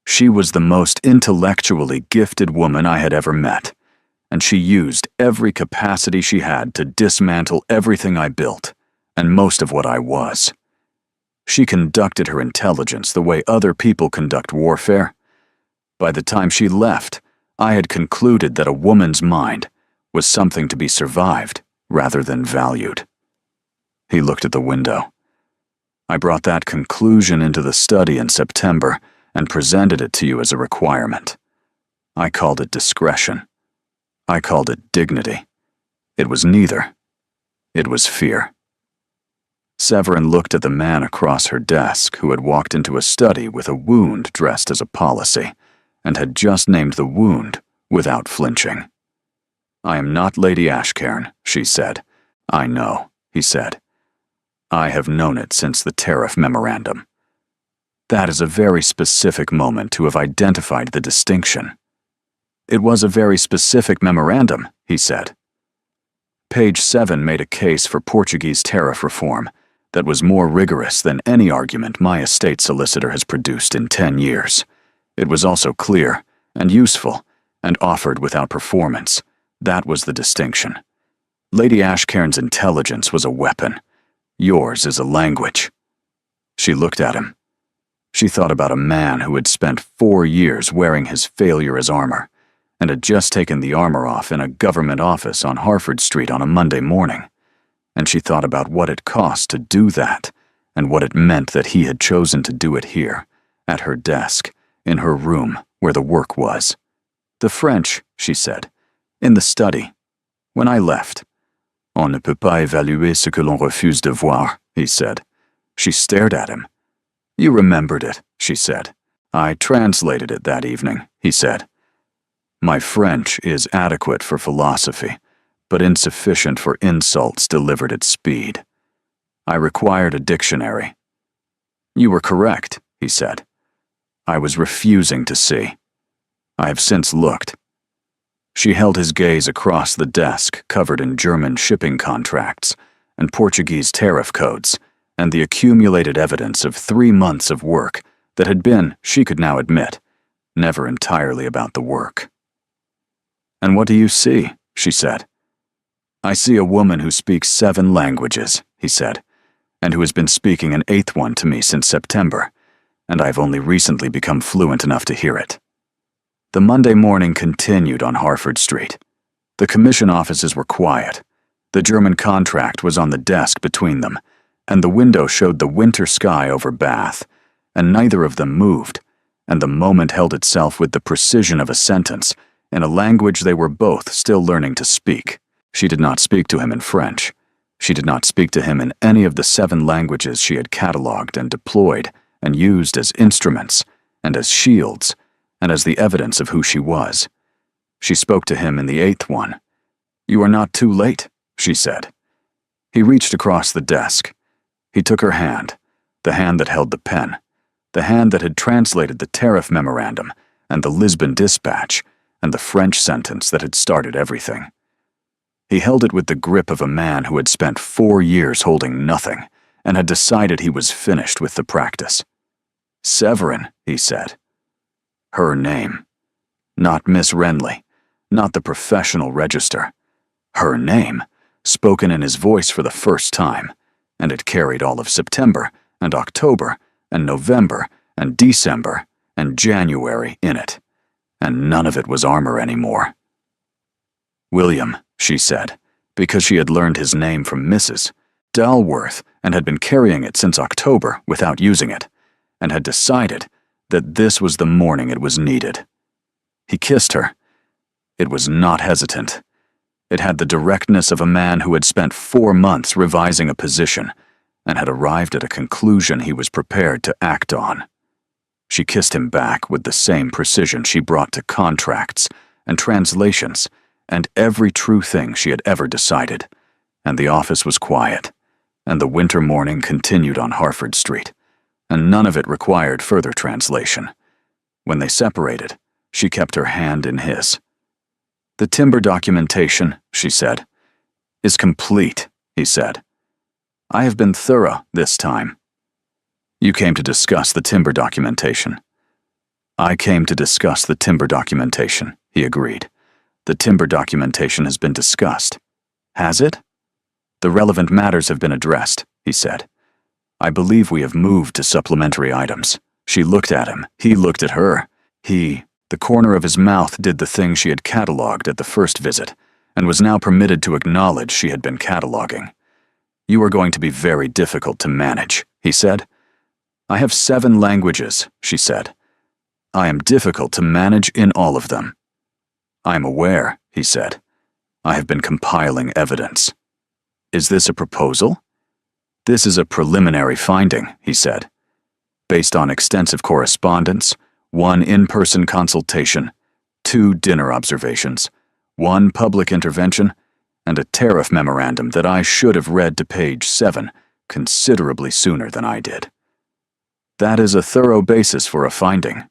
"She was the most intellectually gifted woman I had ever met, and she used every capacity she had to dismantle everything I built, and most of what I was. She conducted her intelligence the way other people conduct warfare. By the time she left, I had concluded that a woman's mind was something to be survived rather than valued." He looked at the window. "I brought that conclusion into the study in September and presented it to you as a requirement. I called it discretion. I called it dignity. It was neither. It was fear." Severin looked at the man across her desk who had walked into a study with a wound dressed as a policy, and had just named the wound without flinching. "I am not Lady Ashcairn," she said. "I know," he said. "I have known it since the tariff memorandum." That is a very specific moment to have identified the distinction. "It was a very specific memorandum," he said. Page 7 made a case for Portuguese tariff reform that was more rigorous than any argument my estate solicitor has produced in 10 years. It was also clear and useful and offered without performance. That was the distinction. Lady Ashcairn's intelligence was a weapon. Yours is a language. She looked at him. She thought about a man who had spent 4 years wearing his failure as armor, and had just taken the armor off in a government office on Harford Street on a Monday morning. And she thought about what it cost to do that, and what it meant that he had chosen to do it here, at her desk, in her room, where the work was. "The French," she said, "in the study. When I left." "On ne peut pas évaluer ce que l'on refuse de voir," he said. She stared at him. "You remembered it," she said. "I translated it that evening," he said. "My French is adequate for philosophy, but insufficient for insults delivered at speed. I required a dictionary." "You were correct," he said. "I was refusing to see. I have since looked." She held his gaze across the desk covered in German shipping contracts and Portuguese tariff codes, and the accumulated evidence of 3 months of work that had been, she could now admit, never entirely about the work. "And what do you see?" she said. "I see a woman who speaks 7 languages," he said, and who has been speaking an eighth one to me since September, and I've only recently become fluent enough to hear it. The Monday morning continued on Harford Street. The commission offices were quiet. The German contract was on the desk between them, and the window showed the winter sky over Bath, and neither of them moved, and the moment held itself with the precision of a sentence in a language they were both still learning to speak. She did not speak to him in French. She did not speak to him in any of the 7 languages she had catalogued and deployed and used as instruments and as shields and as the evidence of who she was. She spoke to him in the 8th one. "You are not too late," she said. He reached across the desk. He took her hand, the hand that held the pen, the hand that had translated the tariff memorandum and the Lisbon dispatch and the French sentence that had started everything. He held it with the grip of a man who had spent 4 years holding nothing and had decided he was finished with the practice. "Severin," he said. Her name. Not Miss Renly, not the professional register. Her name, spoken in his voice for the first time, and it carried all of September and October and November and December and January in it, and none of it was armor anymore. "William," she said, because she had learned his name from Mrs. Dalworth and had been carrying it since October without using it, and had decided that this was the morning it was needed. He kissed her. It was not hesitant. It had the directness of a man who had spent 4 months revising a position and had arrived at a conclusion he was prepared to act on. She kissed him back with the same precision she brought to contracts and translations and every true thing she had ever decided, and the office was quiet, and the winter morning continued on Harford Street, and none of it required further translation. When they separated, she kept her hand in his. "The timber documentation," she said, "is complete," he said. "I have been thorough this time." "You came to discuss the timber documentation." "I came to discuss the timber documentation," he agreed. "The timber documentation has been discussed." "Has it?" "The relevant matters have been addressed," he said. "I believe we have moved to supplementary items." She looked at him. He looked at her. The corner of his mouth did the thing she had catalogued at the first visit, and was now permitted to acknowledge she had been cataloguing. "You are going to be very difficult to manage," he said. "I have 7 languages," she said. "I am difficult to manage in all of them." "I am aware," he said. "I have been compiling evidence." "Is this a proposal?" "This is a preliminary finding," he said. "Based on extensive correspondence, 1 in-person consultation, 2 dinner observations, 1 public intervention, and a tariff memorandum that I should have read to page 7 considerably sooner than I did. That is a thorough basis for a finding."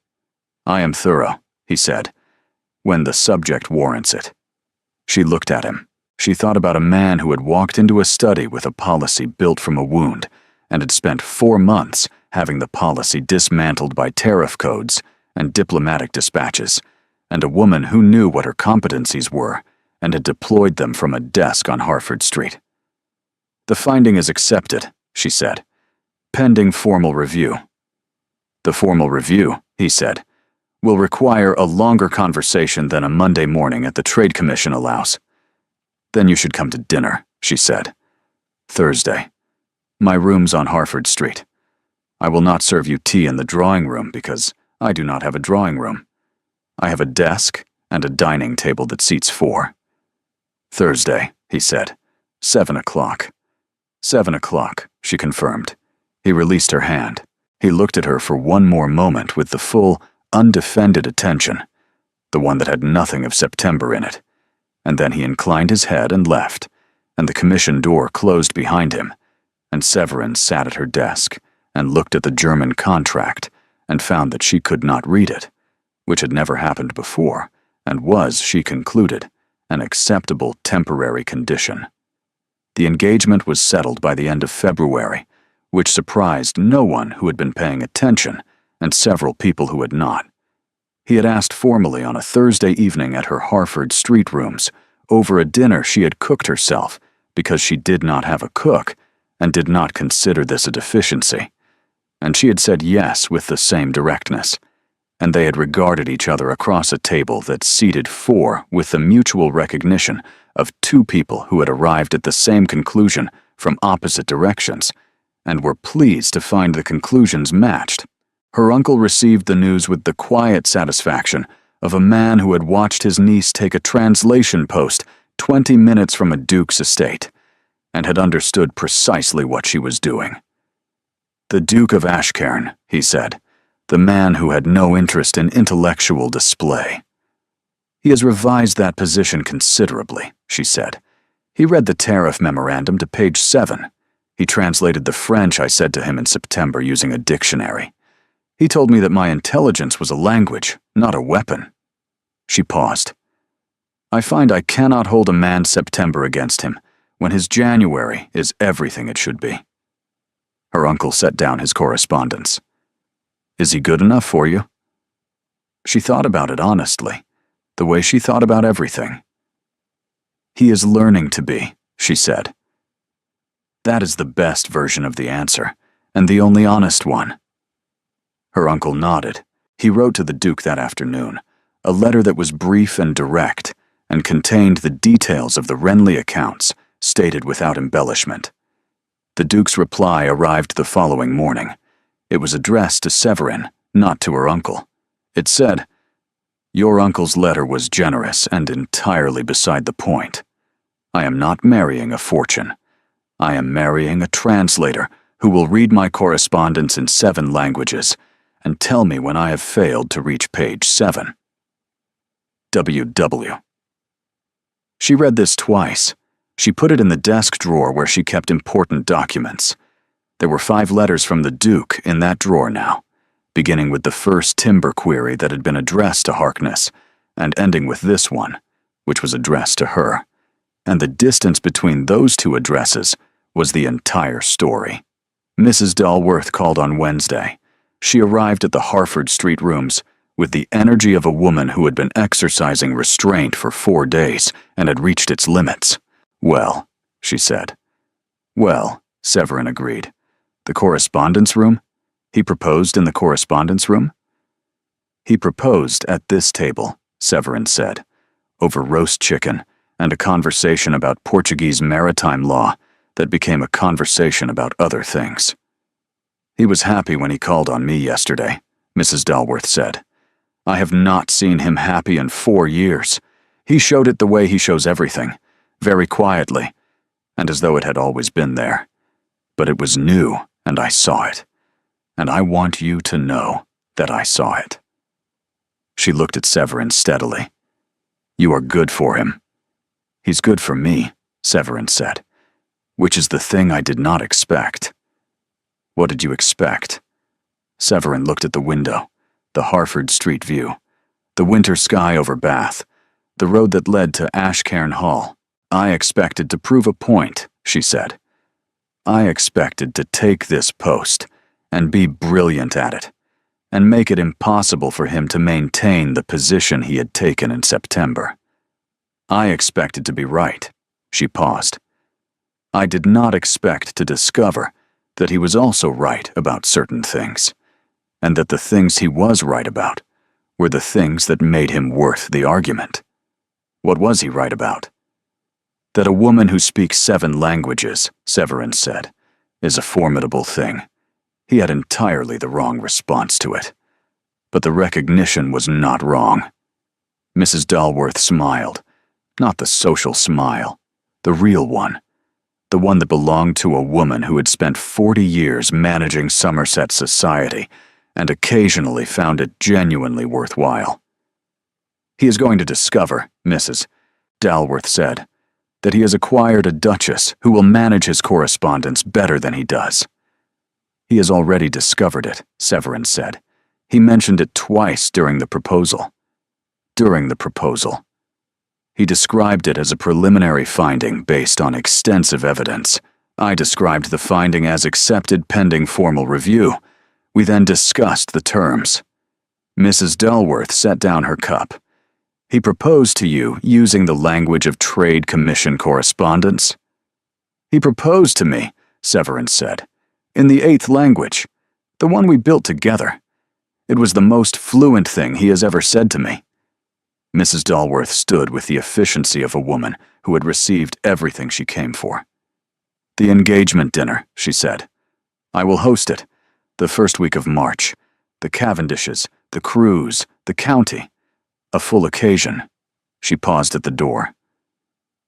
"I am thorough," he said, "when the subject warrants it." She looked at him. She thought about a man who had walked into a study with a policy built from a wound and had spent 4 months having the policy dismantled by tariff codes and diplomatic dispatches, and a woman who knew what her competencies were and had deployed them from a desk on Harford Street. "The finding is accepted," she said, "pending formal review." "The formal review," he said, "will require a longer conversation than a Monday morning at the Trade Commission allows." "Then you should come to dinner," she said. "Thursday. My room's on Harford Street. I will not serve you tea in the drawing room because I do not have a drawing room. I have a desk and a dining table that seats 4. "Thursday," he said. 7 o'clock. 7 o'clock, she confirmed. He released her hand. He looked at her for one more moment with the full, undefended attention, the one that had nothing of September in it, and then he inclined his head and left, and the commission door closed behind him, and Severin sat at her desk and looked at the German contract and found that she could not read it, which had never happened before, and was, she concluded, an acceptable temporary condition. The engagement was settled by the end of February, which surprised no one who had been paying attention and several people who had not. He had asked formally on a Thursday evening at her Harford Street rooms over a dinner she had cooked herself because she did not have a cook, and did not consider this a deficiency, and she had said yes with the same directness, and they had regarded each other across a table that seated four with the mutual recognition of two people who had arrived at the same conclusion from opposite directions, and were pleased to find the conclusions matched. Her uncle received the news with the quiet satisfaction of a man who had watched his niece take a translation post 20 minutes from a duke's estate, and had understood precisely what she was doing. "The Duke of Ashcairn," he said, the man who had no interest in intellectual display. "He has revised that position considerably," she said. "He read the tariff memorandum to page 7. He translated the French I said to him in September using a dictionary. He told me that my intelligence was a language, not a weapon." She paused. "I find I cannot hold a man's September against him when his January is everything it should be." Her uncle set down his correspondence. "Is he good enough for you?" She thought about it honestly, the way she thought about everything. "He is learning to be," she said. "That is the best version of the answer, and the only honest one." Her uncle nodded. He wrote to the Duke that afternoon, a letter that was brief and direct, and contained the details of the Renly accounts, stated without embellishment. The Duke's reply arrived the following morning. It was addressed to Severin, not to her uncle. It said, "Your uncle's letter was generous and entirely beside the point. I am not marrying a fortune. I am marrying a translator who will read my correspondence in 7 languages and tell me when I have failed to reach page 7. W.W." She read this twice. She put it in the desk drawer where she kept important documents. There were 5 letters from the Duke in that drawer now, beginning with the first timber query that had been addressed to Harkness, and ending with this one, which was addressed to her. And the distance between those 2 addresses was the entire story. Mrs. Dalworth called on Wednesday. She arrived at the Harford Street rooms with the energy of a woman who had been exercising restraint for 4 days and had reached its limits. "Well," she said. "Well," Severin agreed. "The correspondence room? He proposed in the correspondence room?" "He proposed at this table," Severin said, "over roast chicken and a conversation about Portuguese maritime law that became a conversation about other things. He was happy when he called on me yesterday," Mrs. Dalworth said. "I have not seen him happy in 4 years. He showed it the way he shows everything, very quietly, and as though it had always been there. But it was new, and I saw it. And I want you to know that I saw it." She looked at Severin steadily. "You are good for him." "He's good for me," Severin said, "which is the thing I did not expect." "What did you expect?" Severin looked at the window, the Harford Street view, the winter sky over Bath, the road that led to Ashcairn Hall. "I expected to prove a point," she said. "I expected to take this post and be brilliant at it, and make it impossible for him to maintain the position he had taken in September. I expected to be right." She paused. "I did not expect to discover that he was also right about certain things, and that the things he was right about were the things that made him worth the argument." "What was he right about?" "That a woman who speaks 7 languages," Severin said, "is a formidable thing. He had entirely the wrong response to it. But the recognition was not wrong." Mrs. Dalworth smiled, not the social smile, the real one, the one that belonged to a woman who had spent 40 years managing Somerset society and occasionally found it genuinely worthwhile. "He is going to discover," Mrs. Dalworth said, "that he has acquired a duchess who will manage his correspondence better than he does." "He has already discovered it," Severin said. "He mentioned it twice during the proposal." "During the proposal." "He described it as a preliminary finding based on extensive evidence. I described the finding as accepted pending formal review. We then discussed the terms." Mrs. Dalworth set down her cup. "He proposed to you using the language of Trade Commission correspondence?" "He proposed to me," Severin said. "In the 8th language. The one we built together. It was the most fluent thing he has ever said to me." Mrs. Dalworth stood with the efficiency of a woman who had received everything she came for. "The engagement dinner," she said. "I will host it. The first week of March. The Cavendishes, the cruise, the county. A full occasion." She paused at the door.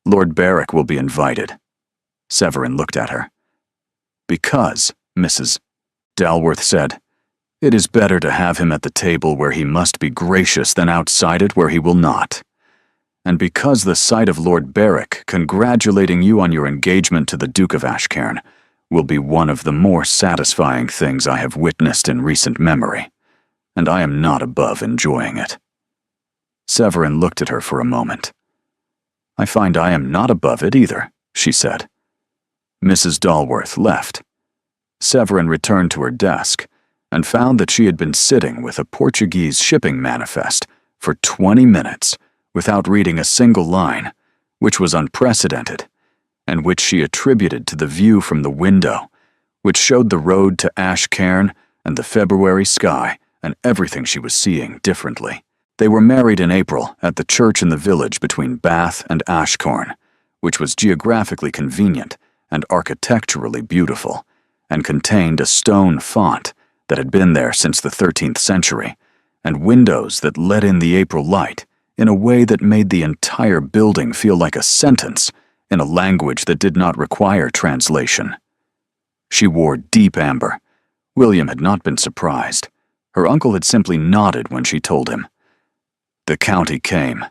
"Lord Berwick will be invited." Severin looked at her. "Because," Mrs. Dalworth said, "it is better to have him at the table where he must be gracious than outside it where he will not. And because the sight of Lord Berwick congratulating you on your engagement to the Duke of Ashcairn will be one of the more satisfying things I have witnessed in recent memory, and I am not above enjoying it." Severin looked at her for a moment. "I find I am not above it either," she said. Mrs. Dalworth left. Severin returned to her desk and found that she had been sitting with a Portuguese shipping manifest for 20 minutes without reading a single line, which was unprecedented, and which she attributed to the view from the window, which showed the road to Ashcairn and the February sky and everything she was seeing differently. They were married in April at the church in the village between Bath and Ashcairn, which was geographically convenient and architecturally beautiful, and contained a stone font that had been there since the 13th century, and windows that let in the April light in a way that made the entire building feel like a sentence in a language that did not require translation. She wore deep amber. William had not been surprised. Her uncle had simply nodded when she told him. The county came,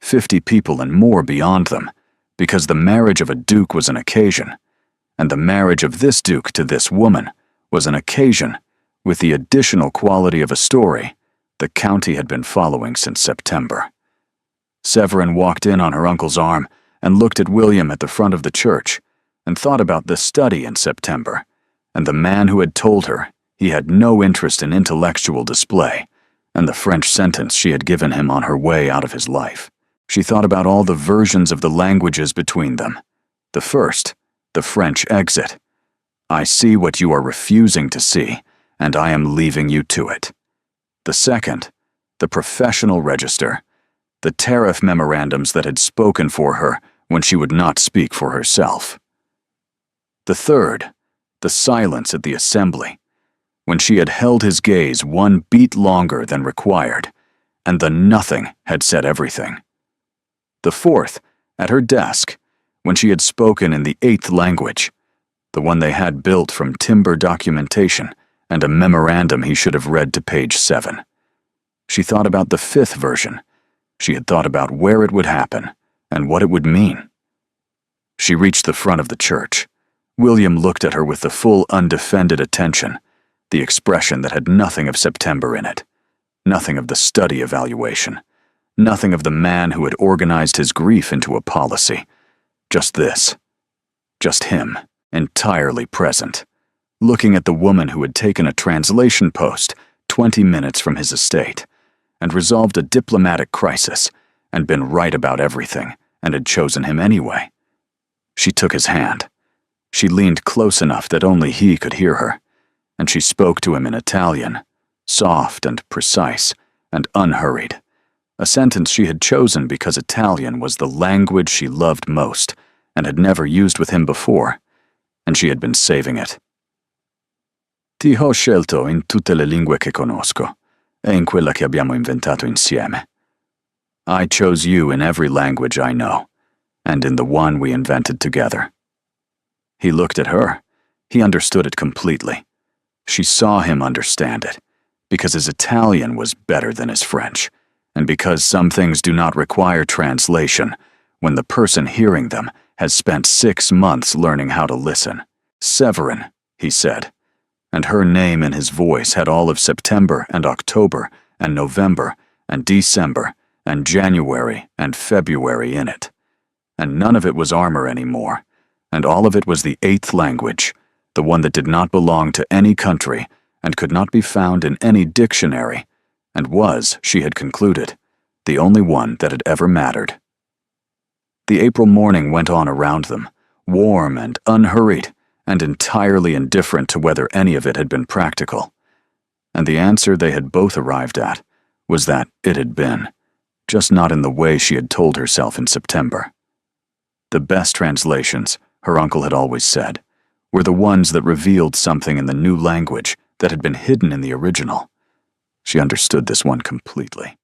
50 people and more beyond them, because the marriage of a duke was an occasion, and the marriage of this duke to this woman was an occasion with the additional quality of a story the county had been following since September. Severin walked in on her uncle's arm and looked at William at the front of the church and thought about the study in September and the man who had told her he had no interest in intellectual display and the French sentence she had given him on her way out of his life. She thought about all the versions of the languages between them. The first, the French exit. "I see what you are refusing to see, and I am leaving you to it." The second, the professional register. The tariff memorandums that had spoken for her when she would not speak for herself. The third, the silence at the assembly, when she had held his gaze one beat longer than required, and the nothing had said everything. The fourth, at her desk, when she had spoken in the 8th language, the one they had built from timber documentation and a memorandum he should have read to page 7. She thought about the 5th version. She had thought about where it would happen and what it would mean. She reached the front of the church. William looked at her with the full undefended attention, the expression that had nothing of September in it, nothing of the study evaluation, nothing of the man who had organized his grief into a policy. Just this. Just him, entirely present, looking at the woman who had taken a translation post 20 minutes from his estate, and resolved a diplomatic crisis, and been right about everything, and had chosen him anyway. She took his hand. She leaned close enough that only he could hear her, and she spoke to him in Italian, soft and precise, and unhurried, a sentence she had chosen because Italian was the language she loved most, and had never used with him before, and she had been saving it. "Ti ho scelto in tutte le lingue che conosco, e in quella che abbiamo inventato insieme. I chose you in every language I know, and in the one we invented together." He looked at her. He understood it completely. She saw him understand it, because his Italian was better than his French, and because some things do not require translation when the person hearing them has spent 6 months learning how to listen. "Severin," he said, and her name in his voice had all of September and October and November and December and January and February in it. And none of it was armor anymore, and all of it was the 8th language, the one that did not belong to any country and could not be found in any dictionary, and was, she had concluded, the only one that had ever mattered. The April morning went on around them, warm and unhurried, and entirely indifferent to whether any of it had been practical. And the answer they had both arrived at was that it had been, just not in the way she had told herself in September. The best translations, her uncle had always said, were the ones that revealed something in the new language that had been hidden in the original. She understood this one completely.